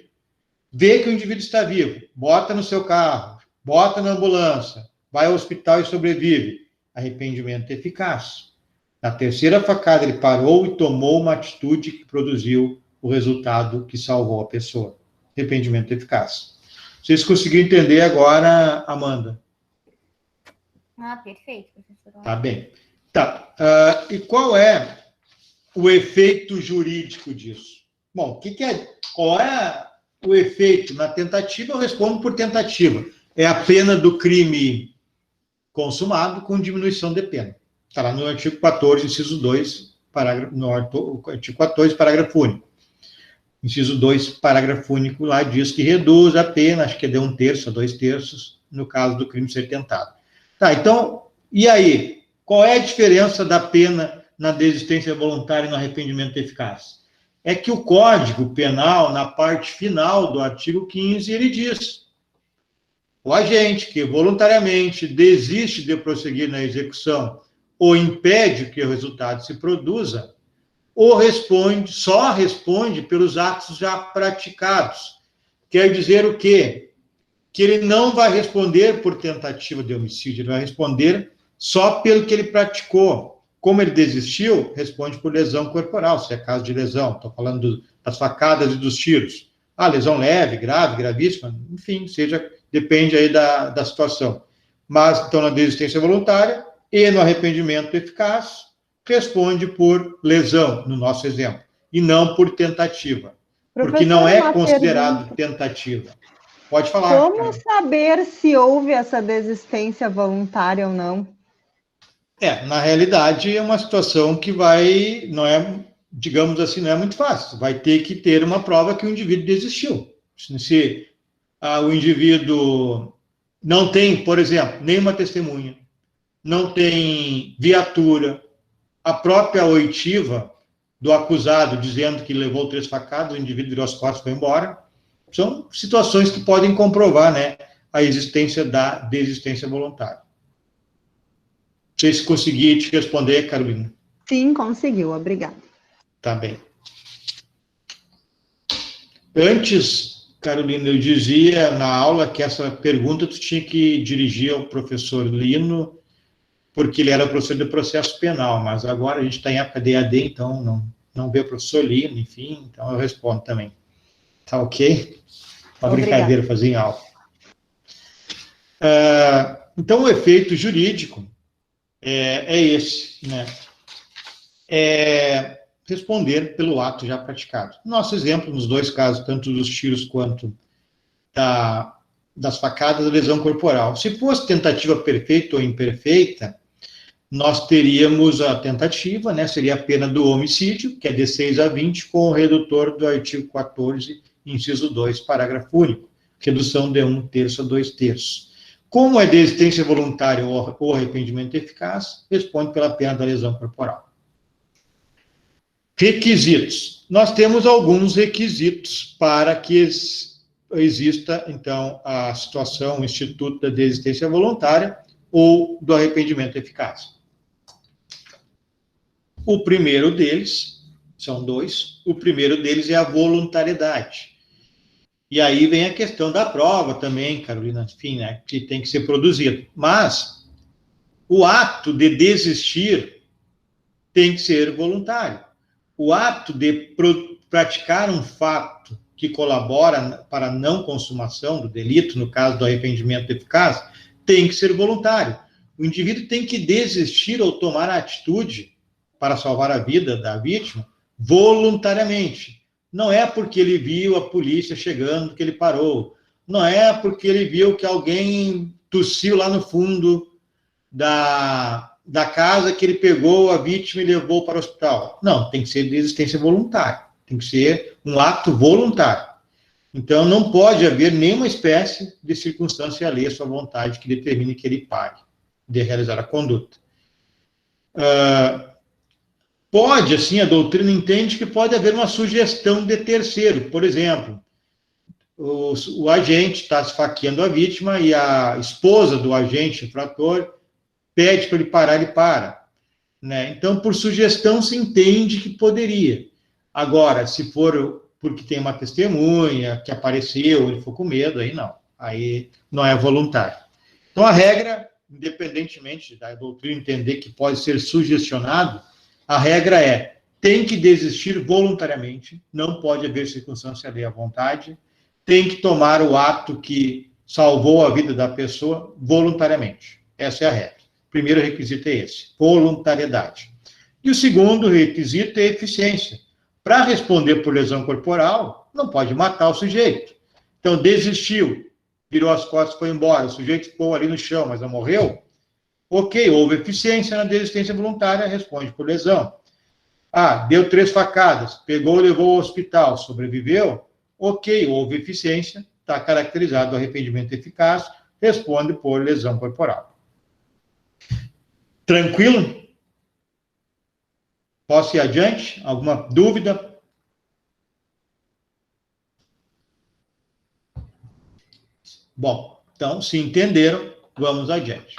Vê que o indivíduo está vivo. Bota no seu carro, bota na ambulância, vai ao hospital e sobrevive. Arrependimento eficaz. Na terceira facada, ele parou e tomou uma atitude que produziu o resultado que salvou a pessoa. Arrependimento eficaz. Vocês conseguiram entender agora, Amanda? Perfeito, professor. Tá bem. Tá. E qual é o efeito jurídico disso? Bom, qual é o efeito? Na tentativa, eu respondo por tentativa. É a pena do crime consumado com diminuição de pena. Está lá no artigo 14, inciso 2, no artigo 14, parágrafo único. Inciso 2, parágrafo único lá, diz que reduz a pena, acho que é de 1/3 a 2/3, no caso do crime ser tentado. Tá, então, e aí? Qual é a diferença da pena na desistência voluntária e no arrependimento eficaz? É que o Código Penal, na parte final do artigo 15, ele diz: o agente que voluntariamente desiste de prosseguir na execução ou impede que o resultado se produza, só responde pelos atos já praticados. Quer dizer o quê? Que ele não vai responder por tentativa de homicídio, ele vai responder só pelo que ele praticou. Como ele desistiu, responde por lesão corporal, se é caso de lesão. Estou falando das facadas e dos tiros. Lesão leve, grave, gravíssima, enfim, depende aí da situação. Mas, então, na desistência voluntária e no arrependimento eficaz, responde por lesão, no nosso exemplo, e não por tentativa, porque não é considerado tentativa. Pode falar. Como saber se houve essa desistência voluntária ou não? Na realidade, é uma situação que não é, digamos assim, não é muito fácil. Vai ter que ter uma prova que o indivíduo desistiu. Se o indivíduo não tem, por exemplo, nenhuma testemunha, não tem viatura, a própria oitiva do acusado dizendo que levou 3 facadas, o indivíduo virou as costas e foi embora. São situações que podem comprovar, né, a existência da desistência voluntária. Não sei se consegui te responder, Carolina. Sim, conseguiu, obrigada. Tá bem. Antes, Carolina, eu dizia na aula que essa pergunta tu tinha que dirigir ao professor Lino, porque ele era professor de processo penal, mas agora a gente está em época de EAD, então não vê o professor Lino, enfim, então eu respondo também. Tá ok? Uma brincadeira fazer em aula. Então, o efeito jurídico é esse, né? É responder pelo ato já praticado. Nosso exemplo, nos 2 casos, tanto dos tiros quanto das facadas, da lesão corporal. Se fosse tentativa perfeita ou imperfeita, nós teríamos a tentativa, né? Seria a pena do homicídio, que é de 6 a 20, com o redutor do artigo 14, inciso 2, parágrafo único, redução de 1/3 a 2/3. Como é desistência voluntária ou arrependimento eficaz, responde pela pena da lesão corporal. Requisitos. Nós temos alguns requisitos para que exista, então, a situação, o instituto da desistência voluntária ou do arrependimento eficaz. O primeiro deles, são 2, o primeiro deles é a voluntariedade. E aí vem a questão da prova também, Carolina, enfim, né, que tem que ser produzido. Mas o ato de desistir tem que ser voluntário. O ato de praticar um fato que colabora para a não consumação do delito, no caso do arrependimento eficaz, tem que ser voluntário. O indivíduo tem que desistir ou tomar a atitude para salvar a vida da vítima voluntariamente. Não é porque ele viu a polícia chegando que ele parou. Não é porque ele viu que alguém tossiu lá no fundo da casa que ele pegou a vítima e levou para o hospital. Não, tem que ser desistência voluntária. Tem que ser um ato voluntário. Então, não pode haver nenhuma espécie de circunstância alheia à sua vontade que determine que ele pare de realizar a conduta. Pode, assim, a doutrina entende que pode haver uma sugestão de terceiro. Por exemplo, o agente está esfaqueando a vítima e a esposa do agente infrator pede para ele parar, ele para. Né? Então, por sugestão, se entende que poderia. Agora, se for porque tem uma testemunha que apareceu, ele ficou com medo, aí não é voluntário. Então, a regra, independentemente da doutrina entender que pode ser sugestionado, a regra tem que desistir voluntariamente, não pode haver circunstância alheia à vontade, tem que tomar o ato que salvou a vida da pessoa voluntariamente. Essa é a regra. O primeiro requisito é esse, voluntariedade. E o segundo requisito é eficiência. Para responder por lesão corporal, não pode matar o sujeito. Então, desistiu, virou as costas e foi embora, o sujeito ficou ali no chão, mas não morreu. Ok, houve eficiência na desistência voluntária, responde por lesão. Ah, deu 3 facadas, pegou e levou ao hospital, sobreviveu? Ok, houve eficiência, está caracterizado o arrependimento eficaz, responde por lesão corporal. Tranquilo? Posso ir adiante? Alguma dúvida? Bom, então, se entenderam, vamos adiante.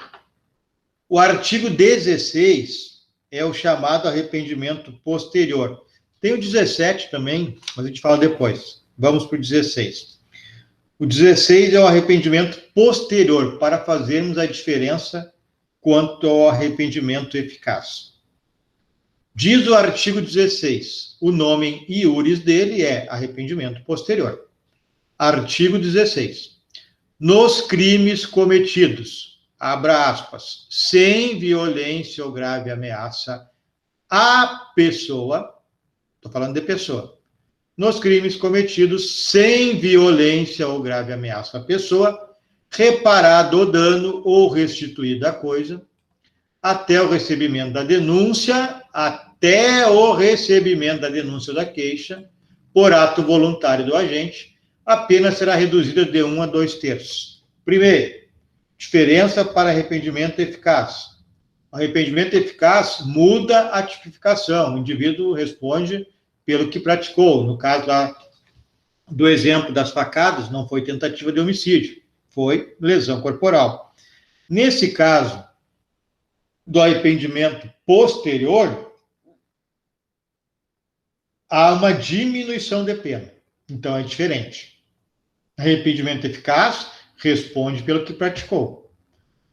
O artigo 16 é o chamado arrependimento posterior. Tem o 17 também, mas a gente fala depois. Vamos para o 16. O 16 é o arrependimento posterior, para fazermos a diferença quanto ao arrependimento eficaz. Diz o artigo 16, o nome iuris dele é arrependimento posterior. Artigo 16. Nos crimes cometidos, abra aspas, sem violência ou grave ameaça à pessoa, estou falando de pessoa, nos crimes cometidos sem violência ou grave ameaça à pessoa, reparado o dano ou restituída a coisa, até o recebimento da denúncia, da queixa, por ato voluntário do agente, a pena será reduzida de 1 a 2 terços. Primeiro, diferença para arrependimento eficaz. O arrependimento eficaz muda a tipificação. O indivíduo responde pelo que praticou. No caso lá do exemplo das facadas, não foi tentativa de homicídio, foi lesão corporal. Nesse caso do arrependimento posterior, há uma diminuição de pena. Então, é diferente. Arrependimento eficaz responde pelo que praticou.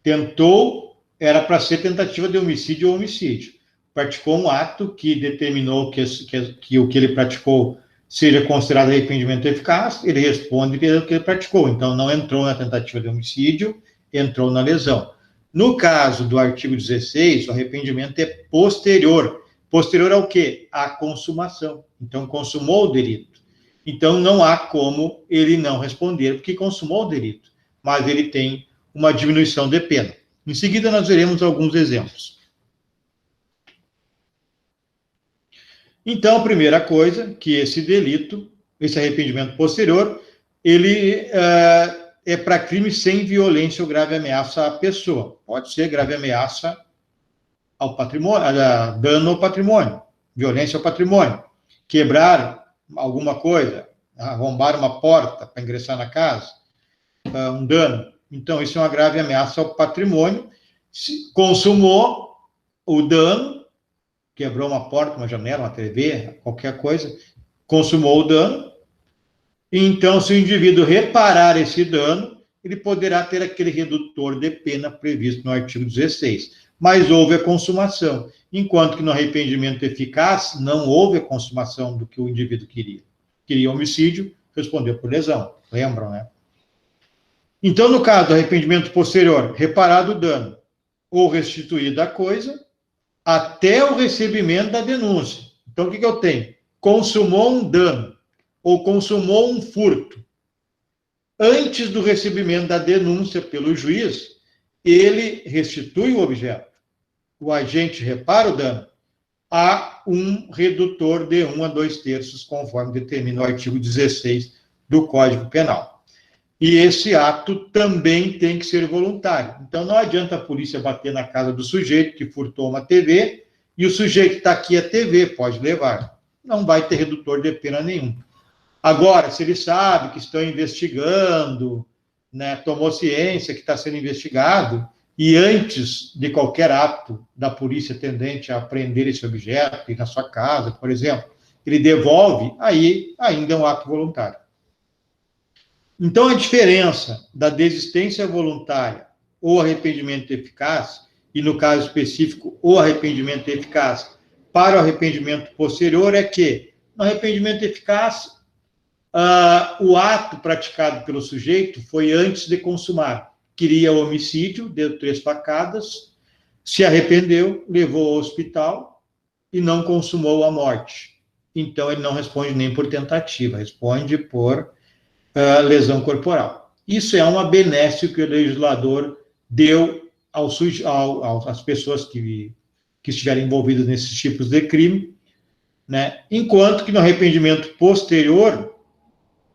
Tentou, era para ser tentativa de homicídio ou homicídio. Praticou um ato que determinou que o que ele praticou seja considerado arrependimento eficaz, ele responde pelo que ele praticou. Então, não entrou na tentativa de homicídio, entrou na lesão. No caso do artigo 16, o arrependimento é posterior. Posterior ao quê? À consumação. Então, consumou o delito. Então, não há como ele não responder, porque consumou o delito. Mas ele tem uma diminuição de pena. Em seguida, nós veremos alguns exemplos. Então, a primeira coisa, que esse delito, esse arrependimento posterior, ele é para crime sem violência ou grave ameaça à pessoa. Pode ser grave ameaça ao patrimônio, dano ao patrimônio, violência ao patrimônio, quebrar alguma coisa, arrombar uma porta para ingressar na casa, um dano. Então, isso é uma grave ameaça ao patrimônio. Se consumou o dano, quebrou uma porta, uma janela, uma TV, qualquer coisa, consumou o dano. Então, se o indivíduo reparar esse dano, ele poderá ter aquele redutor de pena previsto no artigo 16. Mas houve a consumação, enquanto que no arrependimento eficaz não houve a consumação do que o indivíduo queria. Queria homicídio, respondeu por lesão. Lembram, né? Então, no caso do arrependimento posterior, reparado o dano ou restituída a coisa, até o recebimento da denúncia. Então, o que eu tenho? Consumou um dano ou consumou um furto. Antes do recebimento da denúncia pelo juiz, ele restitui o objeto. O agente repara o dano. Há um redutor de 1 a 2 terços, conforme determina o artigo 16 do Código Penal. E esse ato também tem que ser voluntário. Então, não adianta a polícia bater na casa do sujeito que furtou uma TV e o sujeito está aqui a TV, pode levar. Não vai ter redutor de pena nenhum. Agora, se ele sabe que estão investigando, né, tomou ciência que está sendo investigado, e antes de qualquer ato da polícia tendente a apreender esse objeto, ir na sua casa, por exemplo, ele devolve, aí ainda é um ato voluntário. Então, a diferença da desistência voluntária ou arrependimento eficaz, e no caso específico, o arrependimento eficaz para o arrependimento posterior, é que no arrependimento eficaz, o ato praticado pelo sujeito foi antes de consumar. Queria o homicídio, deu 3 facadas, se arrependeu, levou ao hospital e não consumou a morte. Então, ele não responde nem por tentativa, responde por lesão corporal. Isso é uma benesse que o legislador deu às pessoas que estiverem envolvidas nesses tipos de crime, né? Enquanto que no arrependimento posterior,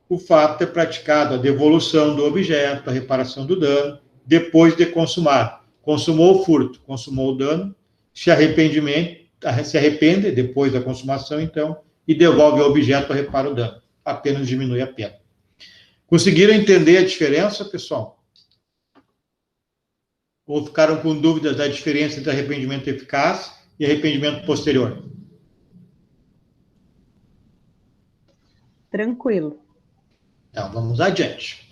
o fato é praticado a devolução do objeto, a reparação do dano, depois de consumado. Consumou o furto, consumou o dano, se arrepende depois da consumação, então, e devolve o objeto para reparar o dano. Apenas diminui a pena. Conseguiram entender a diferença, pessoal? Ou ficaram com dúvidas da diferença entre arrependimento eficaz e arrependimento posterior? Tranquilo. Então, vamos adiante.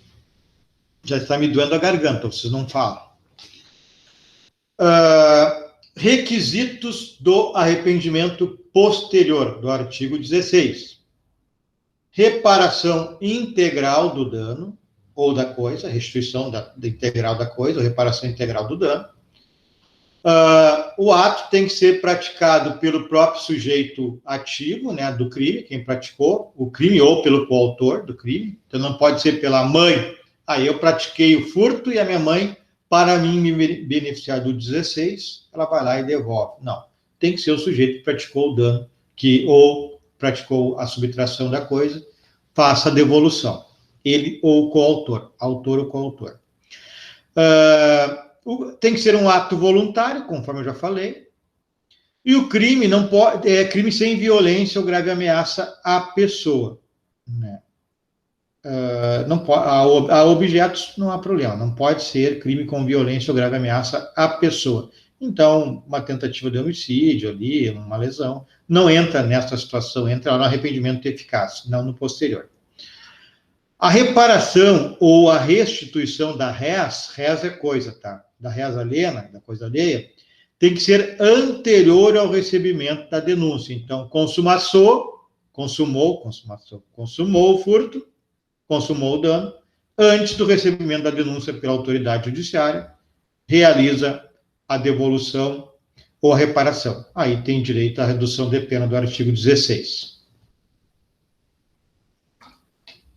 Já está me doendo a garganta, vocês não falam. Requisitos do arrependimento posterior, do artigo 16. Reparação integral do dano ou da coisa, restituição da integral da coisa, ou reparação integral do dano. O ato tem que ser praticado pelo próprio sujeito ativo, né, do crime, quem praticou o crime, ou pelo coautor do crime. Então, não pode ser pela mãe. Aí eu pratiquei o furto e a minha mãe, para mim me beneficiar do 16, ela vai lá e devolve. Não. Tem que ser o sujeito que praticou o dano, ou praticou a subtração da coisa, faça a devolução. Ele ou o coautor, autor ou coautor. Tem que ser um ato voluntário, conforme eu já falei. E o crime não pode, é crime sem violência ou grave ameaça à pessoa, né? Não pode, a objetos não há problema, não pode ser crime com violência ou grave ameaça à pessoa. Então, uma tentativa de homicídio ali, uma lesão, não entra nessa situação, entra no arrependimento eficaz, não no posterior. A reparação ou a restituição da res é coisa, tá? Da res aliena, da coisa alheia, tem que ser anterior ao recebimento da denúncia. Então, consumou o furto, consumou o dano, antes do recebimento da denúncia pela autoridade judiciária, realiza a devolução ou a reparação. Aí tem direito à redução de pena do artigo 16.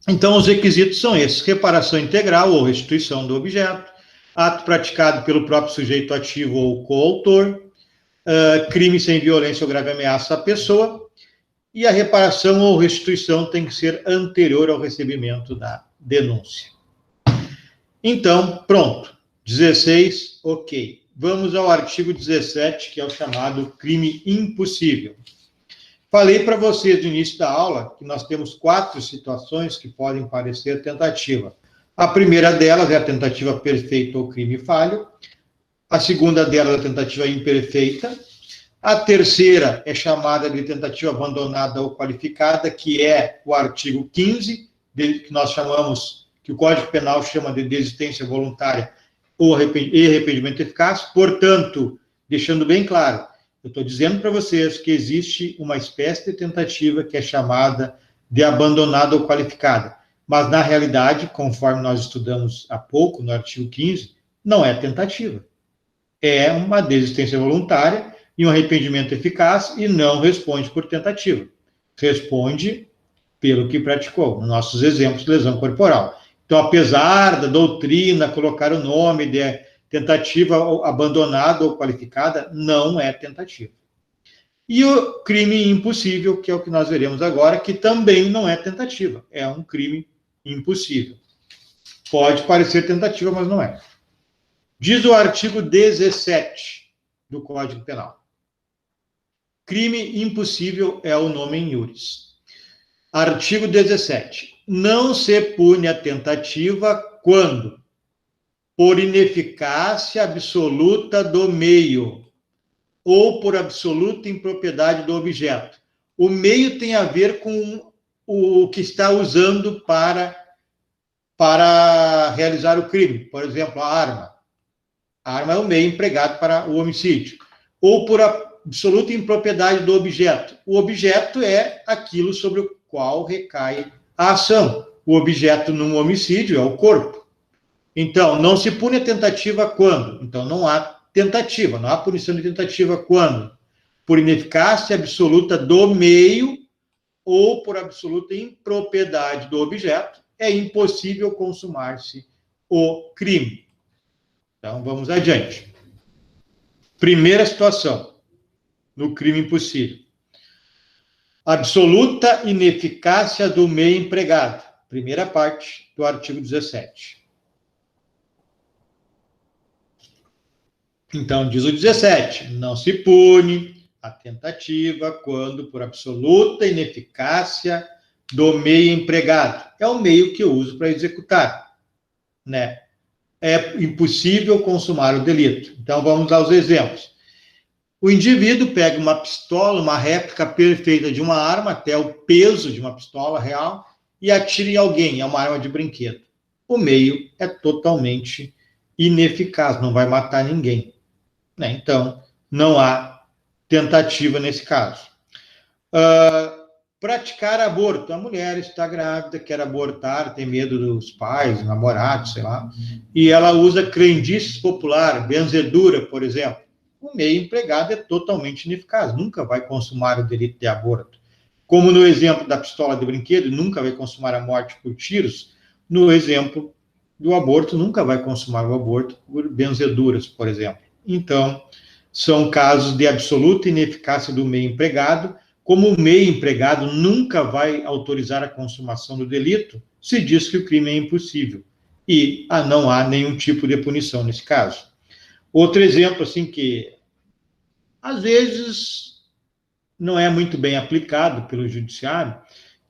Então, os requisitos são esses: reparação integral ou restituição do objeto, ato praticado pelo próprio sujeito ativo ou coautor, crime sem violência ou grave ameaça à pessoa, e a reparação ou restituição tem que ser anterior ao recebimento da denúncia. Então, pronto. 16, ok. Vamos ao artigo 17, que é o chamado crime impossível. Falei para vocês no início da aula que nós temos 4 situações que podem parecer tentativa. A primeira delas é a tentativa perfeita ou crime falho. A segunda delas é a tentativa imperfeita. A terceira é chamada de tentativa abandonada ou qualificada, que é o artigo 15, que nós chamamos, que o Código Penal chama de desistência voluntária ou arrependimento eficaz. Portanto, deixando bem claro, eu estou dizendo para vocês que existe uma espécie de tentativa que é chamada de abandonada ou qualificada. Mas, na realidade, conforme nós estudamos há pouco, no artigo 15, não é tentativa. É uma desistência voluntária e um arrependimento eficaz e não responde por tentativa. Responde pelo que praticou. Nos nossos exemplos, lesão corporal. Então, apesar da doutrina colocar o nome de tentativa abandonada ou qualificada, não é tentativa. E o crime impossível, que é o que nós veremos agora, que também não é tentativa, é um crime impossível. Pode parecer tentativa, mas não é. Diz o artigo 17 do Código Penal. Crime impossível é o nomen iuris. Artigo 17. Não se pune a tentativa quando, por ineficácia absoluta do meio, ou por absoluta impropriedade do objeto. O meio tem a ver com o que está usando para realizar o crime. Por exemplo, a arma. A arma é o meio empregado para o homicídio. Ou por absoluta impropriedade do objeto. O objeto é aquilo sobre o qual recai a ação. O objeto num homicídio é o corpo. Então, não se pune a tentativa quando? Então, não há tentativa, não há punição de tentativa quando? Por ineficácia absoluta do meio ou por absoluta impropriedade do objeto, é impossível consumar-se o crime. Então, vamos adiante. Primeira situação, no crime impossível. Absoluta ineficácia do meio empregado. Primeira parte do artigo 17. Então, diz o 17, não se pune a tentativa quando por absoluta ineficácia do meio empregado. É o meio que eu uso para executar, né? É impossível consumar o delito. Então, vamos aos exemplos. O indivíduo pega uma pistola, uma réplica perfeita de uma arma, até o peso de uma pistola real, e atira em alguém, é uma arma de brinquedo. O meio é totalmente ineficaz, não vai matar ninguém, né? Então, não há tentativa nesse caso. Praticar aborto. A mulher está grávida, quer abortar, tem medo dos pais, namorados, sei lá, e ela usa crendices popular, benzedura, por exemplo. O meio empregado é totalmente ineficaz, nunca vai consumar o delito de aborto. Como no exemplo da pistola de brinquedo, nunca vai consumar a morte por tiros, no exemplo do aborto, nunca vai consumar o aborto por benzeduras, por exemplo. Então, são casos de absoluta ineficácia do meio empregado. Como o meio empregado nunca vai autorizar a consumação do delito, se diz que o crime é impossível. E não há nenhum tipo de punição nesse caso. Outro exemplo, assim, que às vezes não é muito bem aplicado pelo judiciário,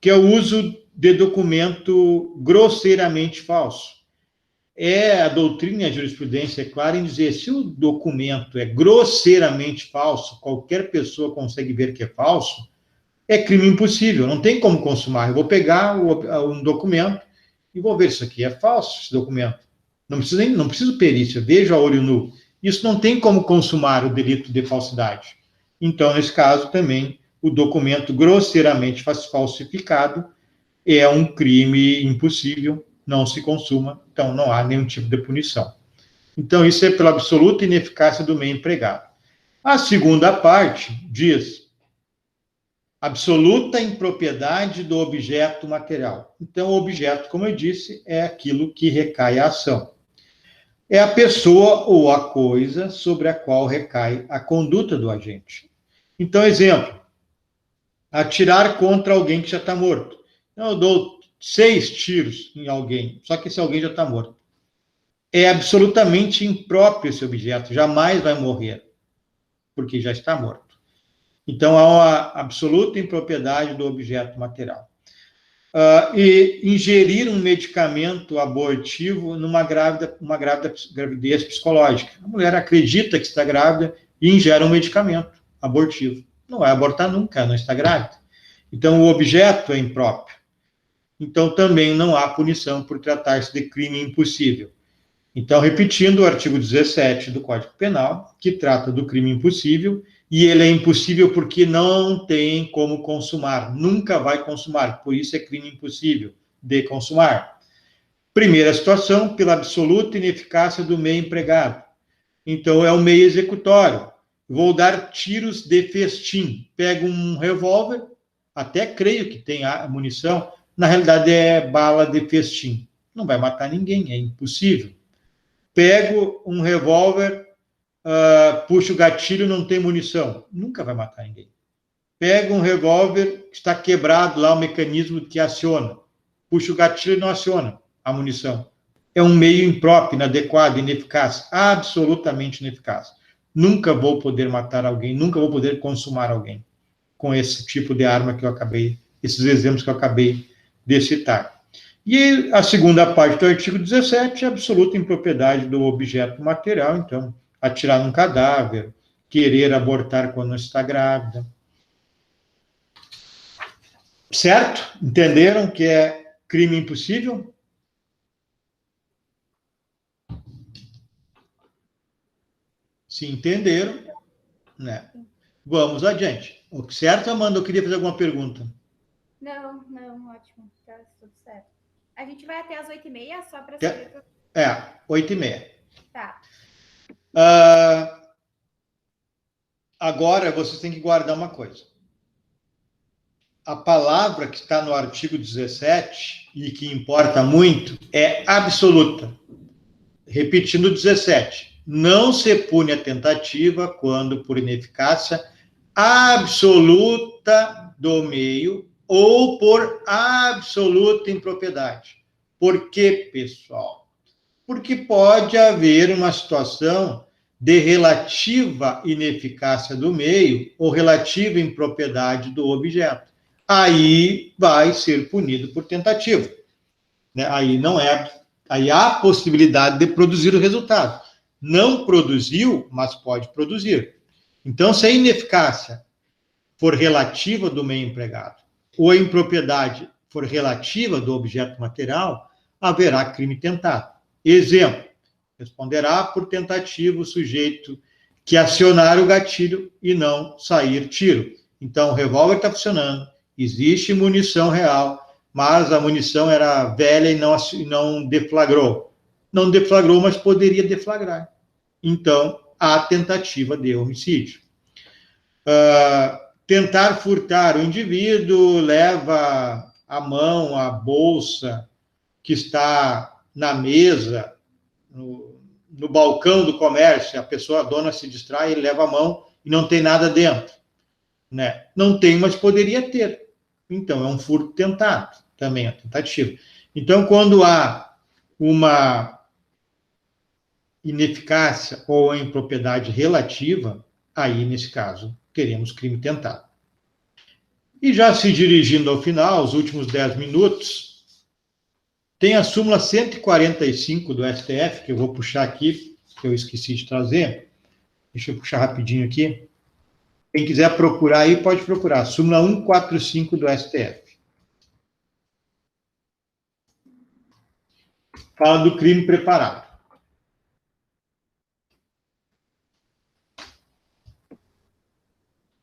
que é o uso de documento grosseiramente falso. A doutrina e a jurisprudência é clara em dizer, se o documento é grosseiramente falso, qualquer pessoa consegue ver que é falso, é crime impossível, não tem como consumar. Eu vou pegar um documento e vou ver, isso aqui é falso, esse documento. Não preciso perícia, vejo a olho nu. Isso não tem como consumar o delito de falsidade. Então, nesse caso, também, o documento grosseiramente falsificado é um crime impossível, não se consuma, então não há nenhum tipo de punição. Então, isso é pela absoluta ineficácia do meio empregado. A segunda parte diz absoluta impropriedade do objeto material. Então, o objeto, como eu disse, é aquilo que recai a ação. É a pessoa ou a coisa sobre a qual recai a conduta do agente. Então, exemplo, atirar contra alguém que já está morto. Então, eu dou 6 tiros em alguém, só que esse alguém já está morto. É absolutamente impróprio esse objeto, jamais vai morrer, porque já está morto. Então, há uma absoluta impropriedade do objeto material. E ingerir um medicamento abortivo numa gravidez psicológica. A mulher acredita que está grávida e ingere um medicamento abortivo. Não vai abortar nunca, não está grávida. Então, o objeto é impróprio. Então, também não há punição por tratar-se de crime impossível. Então, repetindo o artigo 17 do Código Penal, que trata do crime impossível, e ele é impossível porque não tem como consumar, nunca vai consumar, por isso é crime impossível de consumar. Primeira situação, pela absoluta ineficácia do meio empregado. Então, é o meio executório. Vou dar tiros de festim. Pego um revólver, até creio que tem munição, na realidade é bala de festim. Não vai matar ninguém, é impossível. Pego um revólver, puxo o gatilho, não tem munição. Nunca vai matar ninguém. Pego um revólver, está quebrado lá o mecanismo que aciona. Puxo o gatilho e não aciona a munição. É um meio impróprio, inadequado, ineficaz, absolutamente ineficaz. Nunca vou poder matar alguém, nunca vou poder consumar alguém com esse tipo de arma que eu acabei, esses exemplos que eu acabei de citar. E a segunda parte do artigo 17 é a absoluta impropriedade do objeto material, então, atirar num cadáver, querer abortar quando está grávida. Certo? Entenderam que é crime impossível? Se entenderam, né? Vamos adiante. Certo, Amanda? Eu queria fazer alguma pergunta. Não, ótimo. Tá tudo certo. A gente vai até as 8h30, só para saber. 8h30. Tá. Agora, vocês têm que guardar uma coisa. A palavra que está no artigo 17, e que importa muito, é absoluta. Repetindo 17. Não se pune a tentativa quando, por ineficácia absoluta do meio ou por absoluta impropriedade. Por quê, pessoal? Porque pode haver uma situação de relativa ineficácia do meio ou relativa impropriedade do objeto. Aí vai ser punido por tentativa, né? Aí há a possibilidade de produzir o resultado. Não produziu, mas pode produzir. Então, se a ineficácia for relativa do meio empregado ou a impropriedade for relativa do objeto material, haverá crime tentado. Exemplo: responderá por tentativa o sujeito que acionar o gatilho e não sair tiro. Então, o revólver está funcionando, existe munição real, mas a munição era velha e não deflagrou. Não deflagrou, mas poderia deflagrar. Então, há tentativa de homicídio. Tentar furtar o indivíduo leva a mão a bolsa que está na mesa, no balcão do comércio, a dona se distrai, ele leva a mão e não tem nada dentro, né? Não tem, mas poderia ter. Então, é um furto tentado, também é tentativa. Então, quando há uma ineficácia ou a impropriedade relativa, aí, nesse caso, teremos crime tentado. E já se dirigindo ao final, os últimos 10 minutos, tem a súmula 145 do STF, que eu vou puxar aqui, que eu esqueci de trazer. Deixa eu puxar rapidinho aqui. Quem quiser procurar aí, pode procurar. Súmula 145 do STF. Fala do crime preparado.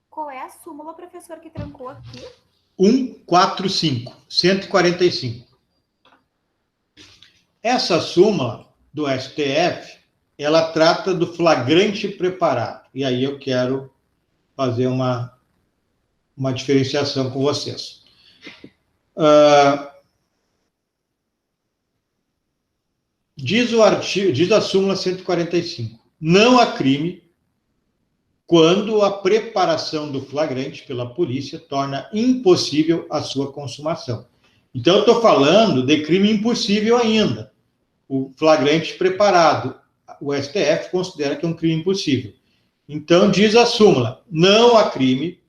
Qual é a súmula, professor, que trancou aqui? 145. Essa súmula do STF, ela trata do flagrante preparado. E aí eu quero fazer uma diferenciação com vocês. Diz a súmula 145. Não há crime quando a preparação do flagrante pela polícia torna impossível a sua consumação. Então, eu estou falando de crime impossível ainda. O flagrante preparado, o STF considera que é um crime impossível. Então, diz a súmula, não há crime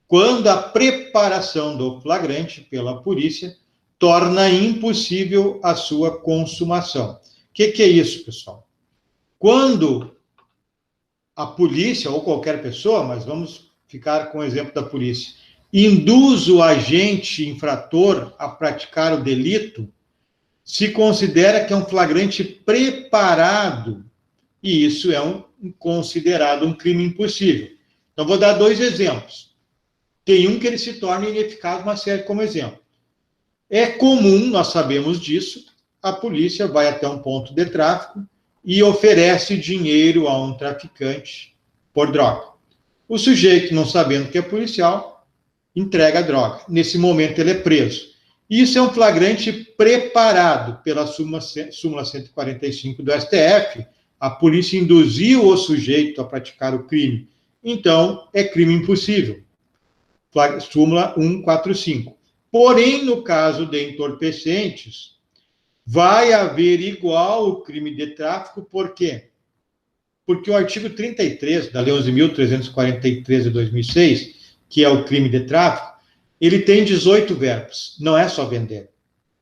quando a preparação do flagrante pela polícia torna impossível a sua consumação. O que é isso, pessoal? Quando a polícia, ou qualquer pessoa, mas vamos ficar com o exemplo da polícia, induz o agente infrator a praticar o delito, se considera que é um flagrante preparado, e isso é considerado um crime impossível. Então, vou dar 2 exemplos. Tem um que ele se torna ineficaz, mas serve como exemplo. É comum, nós sabemos disso, a polícia vai até um ponto de tráfico e oferece dinheiro a um traficante por droga. O sujeito, não sabendo que é policial, entrega a droga. Nesse momento, ele é preso. Isso é um flagrante preparado pela súmula 145 do STF. A polícia induziu o sujeito a praticar o crime. Então, é crime impossível. Súmula 145. Porém, no caso de entorpecentes, vai haver igual o crime de tráfico, por quê? Porque o artigo 33 da Lei 11.343 de 2006, que é o crime de tráfico, ele tem 18 verbos, não é só vender.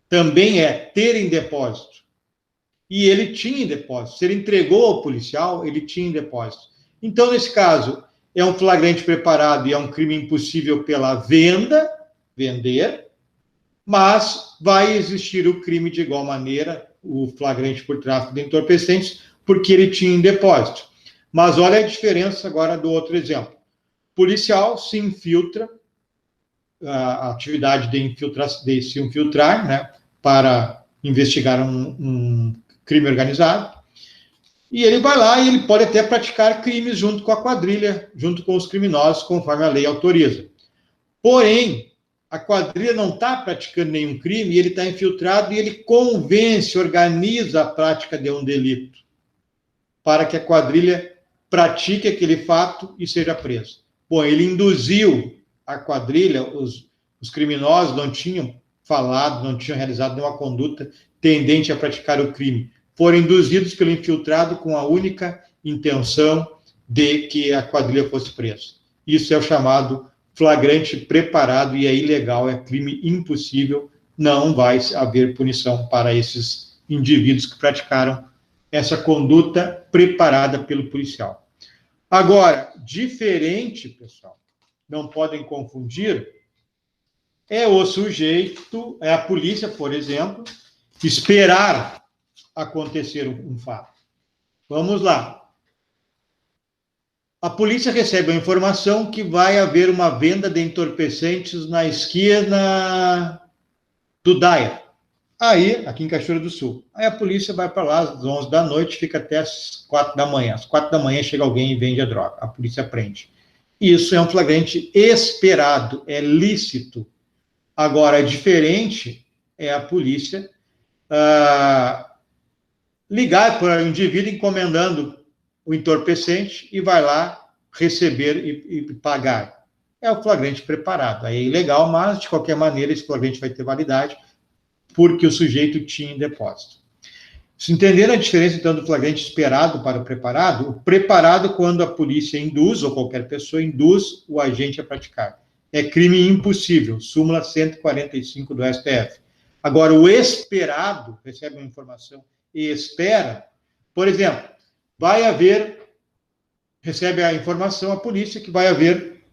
Também é ter em depósito. E ele tinha em depósito. Se ele entregou ao policial, ele tinha em depósito. Então, nesse caso, é um flagrante preparado e é um crime impossível pela venda, vender, mas vai existir o crime de igual maneira, o flagrante por tráfico de entorpecentes, porque ele tinha em depósito. Mas olha a diferença agora do outro exemplo. Policial se infiltra, a atividade de se infiltrar, né, para investigar um crime organizado, e ele vai lá e ele pode até praticar crimes junto com a quadrilha, junto com os criminosos, conforme a lei autoriza. Porém, a quadrilha não está praticando nenhum crime, e ele está infiltrado e ele convence, organiza a prática de um delito, para que a quadrilha pratique aquele fato e seja preso. Bom, ele induziu a quadrilha, os criminosos não tinham falado, não tinham realizado nenhuma conduta tendente a praticar o crime. Foram induzidos pelo infiltrado com a única intenção de que a quadrilha fosse presa. Isso é o chamado flagrante preparado e é ilegal, é crime impossível, não vai haver punição para esses indivíduos que praticaram essa conduta preparada pelo policial. Agora, diferente, pessoal, não podem confundir, é o sujeito, é a polícia, por exemplo, esperar acontecer um fato. Vamos lá. A polícia recebe a informação que vai haver uma venda de entorpecentes na esquina do Daia. Aí, aqui em Cachoeira do Sul. Aí a polícia vai para lá às 11 da noite, fica até às 4 da manhã. Às 4 da manhã chega alguém e vende a droga. A polícia prende. Isso é um flagrante esperado, é lícito. Agora, diferente é a polícia ligar para o indivíduo encomendando o entorpecente e vai lá receber e pagar. É o flagrante preparado. Aí é ilegal, mas, de qualquer maneira, esse flagrante vai ter validade porque o sujeito tinha em depósito. Se entenderam a diferença, então, do flagrante esperado para o preparado? O preparado, quando a polícia induz, ou qualquer pessoa induz o agente a praticar. É crime impossível, súmula 145 do STF. Agora, o esperado, recebe uma informação e espera, por exemplo, recebe a informação, a polícia, que vai haver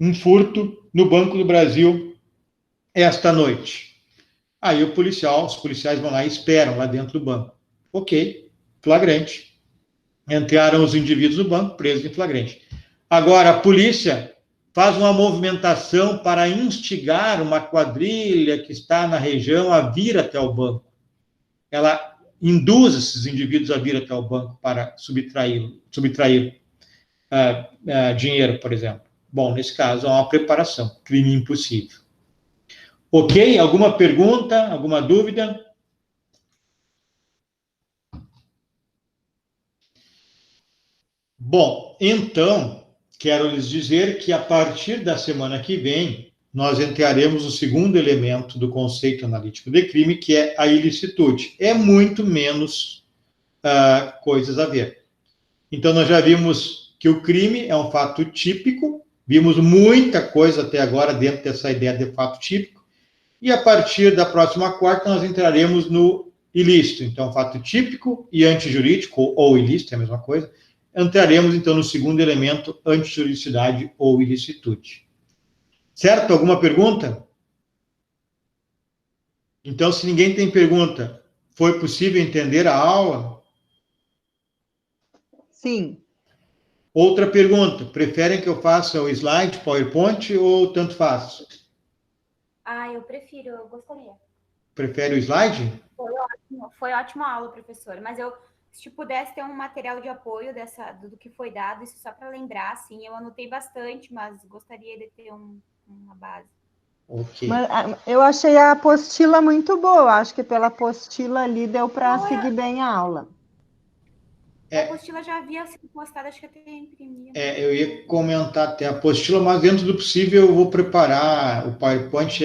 um furto no Banco do Brasil esta noite. Aí os policiais vão lá e esperam lá dentro do banco. Ok, flagrante. Entraram os indivíduos do banco, presos em flagrante. Agora, a polícia faz uma movimentação para instigar uma quadrilha que está na região a vir até o banco. Ela induz esses indivíduos a vir até o banco para subtrair dinheiro, por exemplo. Bom, nesse caso, há uma preparação, crime impossível. Ok? Alguma pergunta, alguma dúvida? Bom, então, quero lhes dizer que a partir da semana que vem, nós entraremos no segundo elemento do conceito analítico de crime, que é a ilicitude. É muito menos coisas a ver. Então, nós já vimos que o crime é um fato típico, vimos muita coisa até agora dentro dessa ideia de fato típico, e a partir da próxima quarta nós entraremos no ilícito. Então, fato típico e antijurídico, ou ilícito, é a mesma coisa. Entraremos, então, no segundo elemento, antijuridicidade ou ilicitude. Certo? Alguma pergunta? Então, se ninguém tem pergunta, foi possível entender a aula? Sim. Outra pergunta, preferem que eu faça o slide, PowerPoint, ou tanto faz? Eu prefiro, eu gostaria. Prefere o slide? Foi ótima aula, professor, mas se pudesse ter um material de apoio do que foi dado, isso só para lembrar, assim, eu anotei bastante, mas gostaria de ter uma base. Ok. Mas, eu achei a apostila muito boa, acho que pela apostila ali deu para seguir bem a aula. A apostila já havia sido postada, acho que até imprimi. Eu ia comentar até a apostila, mas dentro do possível eu vou preparar o PowerPoint.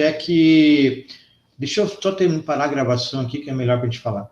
Deixa eu só parar a gravação aqui, que é melhor para a gente falar.